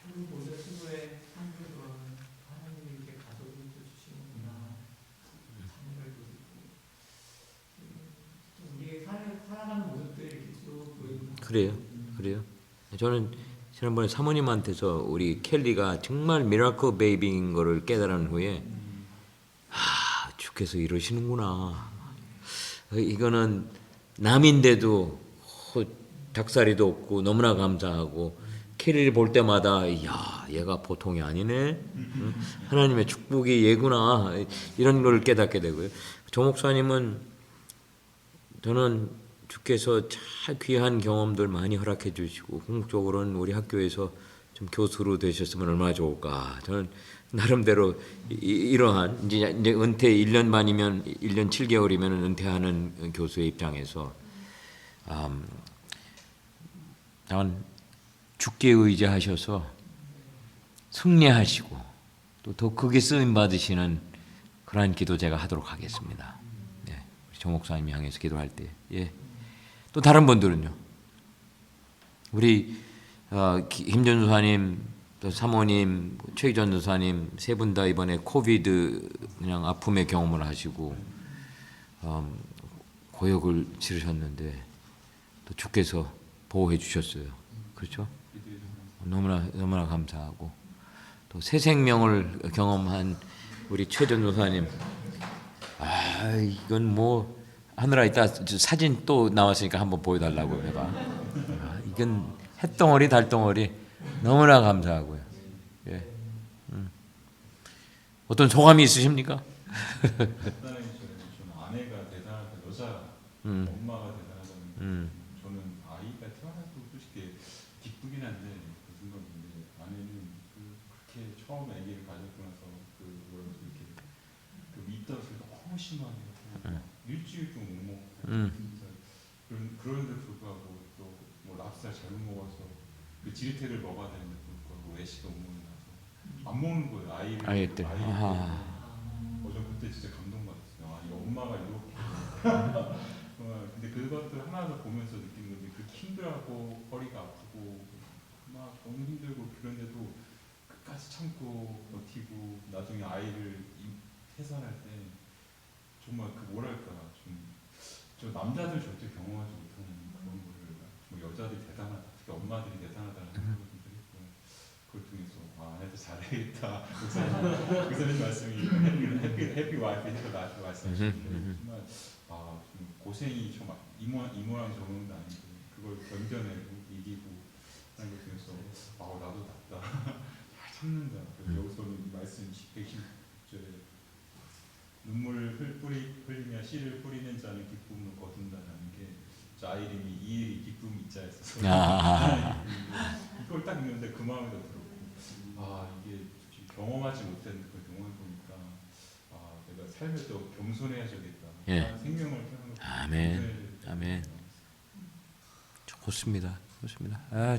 결국 모든 수고의 한부분 하나님이 이렇게 가족을 주시는구나. 자녀를 보시고 우리의 살아가는 모습들이 이렇게 쭉 보이는 그래요. 저는 지난번에 사모님한테서 우리 켈리가 정말 미라클 베이비인 거를 깨달은 후에 주께서 이러시는구나. 이거는 남인데도 닭살이도 없고 너무나 감사하고 켈리를 볼 때마다 이야 얘가 보통이 아니네. 하나님의 축복이 얘구나. 이런 걸 깨닫게 되고요. 조 목사님은 저는 주께서 참 귀한 경험들 많이 허락해 주시고 궁극적으로는 우리 학교에서 좀 교수로 되셨으면 얼마나 좋을까. 저는 나름대로 이러한 이제 은퇴 1년 반이면 1년 7개월이면 은퇴하는 교수의 입장에서 난 주께 의지하셔서 승리하시고 또 더 크게 쓰임 받으시는 그러한 기도 제가 하도록 하겠습니다. 네, 조 목사님 향해서 기도할 때, 예. 또 다른 분들은요. 우리 김전 도사님, 또 사모님, 최희전 도사님 세 분 다 이번에 코비드 그냥 아픔의 경험을 하시고 고역을 치르셨는데 또 주께서 보호해 주셨어요. 그렇죠? 너무나 감사하고 또 새 생명을 경험한 우리 최전 도사님, 이건 뭐 하늘아 이따 사진 또 나왔으니까 한번 보여달라고 해봐. 이건 햇덩어리 달덩어리 너무나 감사하고요. 예. 어떤 소감이 있으십니까? 간단하게 좀 아내가 대단하다, 여자 엄마가 대단하다는 저는 아이가 태어나도 솔직히 기쁘긴 한데 그 생각인데 아내는 그렇게 처음 아기를 가지고 나서 뭐라 그러지 이렇게 밑덧을 너무 심하게 하고 일주일 동못 먹고 그런데 불구하고 또 뭐 랍스터 잘못 먹어서 그 지리택을 먹어야 되는데 불구하고 애쉬가 못 먹는 안 먹는 거예요. 아이들. 저 그때 진짜 감동받았어요. 아, 이 엄마가 이렇게. 근데 그것들 하나하나 보면서 느끼는 건데 그렇게 힘들어하고 허리가 아프고 막 너무 힘들고 그런데도 끝까지 참고 버티고 나중에 아이를 해산할 때 정말 뭐랄까 저 남자들 절대 경험하지 못하는 그런 거를 정말 여자들이 대단하다. 특히 엄마들이 대단하다는 생각을 좀 했고 그걸 통해서 아내도 잘해야겠다. 목사님 말씀이 해피 와이프 해서 나한테 말씀하시는데 정말 좀 고생이 정말 이모랑 저모도 아니고 그걸 견뎌내고 이기고 하는 걸 통해서 나도 낫다. 잘 참는다. 그래서 여기서는 말씀 116절에 눈물 흘리며 씨를 뿌리는 자는 기쁨을 거둔다라는 게 자 이름이 이엘이 기쁨 이자였어서 이걸 딱 읽는데 그 마음이 더 들었고 이게 경험하지 못한 그 경험을 보니까 내가 삶에 더 겸손해야겠다. 예. 생명을 태어나는 아멘. 좋습니다.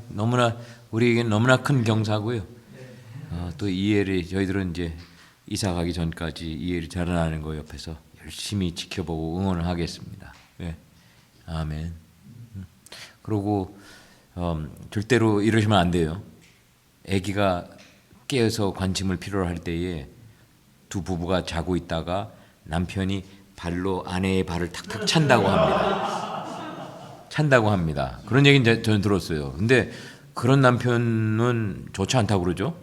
너무나 우리에겐 너무나 큰 경사고요. 또 이엘이 저희들은 이제 이사 가기 전까지 이엘이 자라나는 거 옆에서 열심히 지켜보고 응원을 하겠습니다. 예. 아멘. 그리고 절대로 이러시면 안 돼요. 아기가 깨어서 관심을 필요로 할 때에 두 부부가 자고 있다가 남편이 발로 아내의 발을 탁탁 찬다고 합니다. 그런 얘기는 저는 들었어요. 근데 그런 남편은 좋지 않다고 그러죠?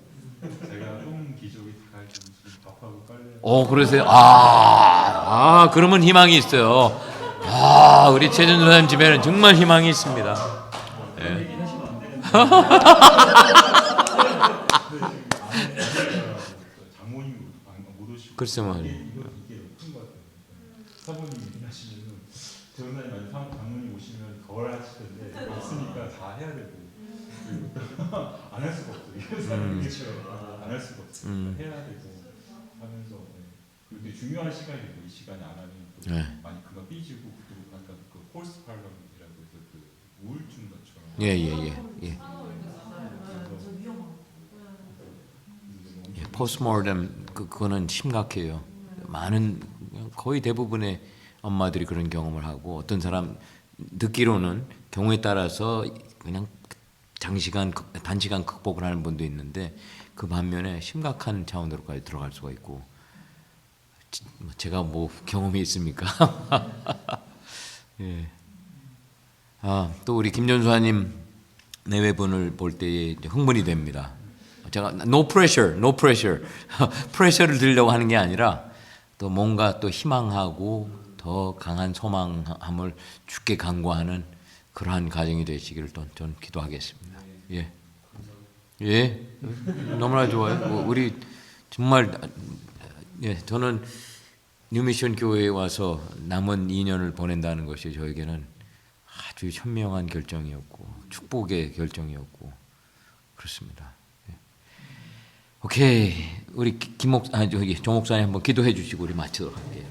제가 똥 기저귀 갈 밥하고 빨래. 그러세요? 그러면 희망이 있어요. 우리 최준수 사님 집에는 정말 희망이 있습니다. 예. 장모님 못 오시고. 글쎄 말이에요. 이게 높은 것 같아요. 사모님이 일하시면은 전날에 장모님 오시면 덜 하시던데 없으니까 다 해야 되고 안 할 수가 없어요. 안 할 수가 없어요. 해야 되고 하면서 그리고 중요한 시간이고 이 시간에 안 하면 또 많이 그가 삐지고 또 약간 그 포스트팔럼이라고 해서 그 우울증 것처럼. 예. 포스트모르템 그거는 심각해요. 많은 거의 대부분의 엄마들이 그런 경험을 하고 어떤 사람 듣기로는 경우에 따라서 그냥 단시간 극복을 하는 분도 있는데 그 반면에 심각한 차원으로까지 들어갈 수가 있고 제가 뭐 경험이 있습니까? 예. 또 우리 김전수아님 내외분을 볼 때에 흥분이 됩니다. 제가 no pressure 프레셔를 들려고 하는 게 아니라 또 뭔가 또 희망하고 더 강한 소망함을 주께 간구하는 그러한 가정이 되시기를 전 기도하겠습니다. 예, 너무나 좋아요. 우리 정말 저는 뉴미션 교회에 와서 남은 2년을 보낸다는 것이 저에게는 아주 현명한 결정이었고 축복의 결정이었고 그렇습니다. 오케이, 우리 조 목사님 한번 기도해 주시고 우리 마치도록 할게요.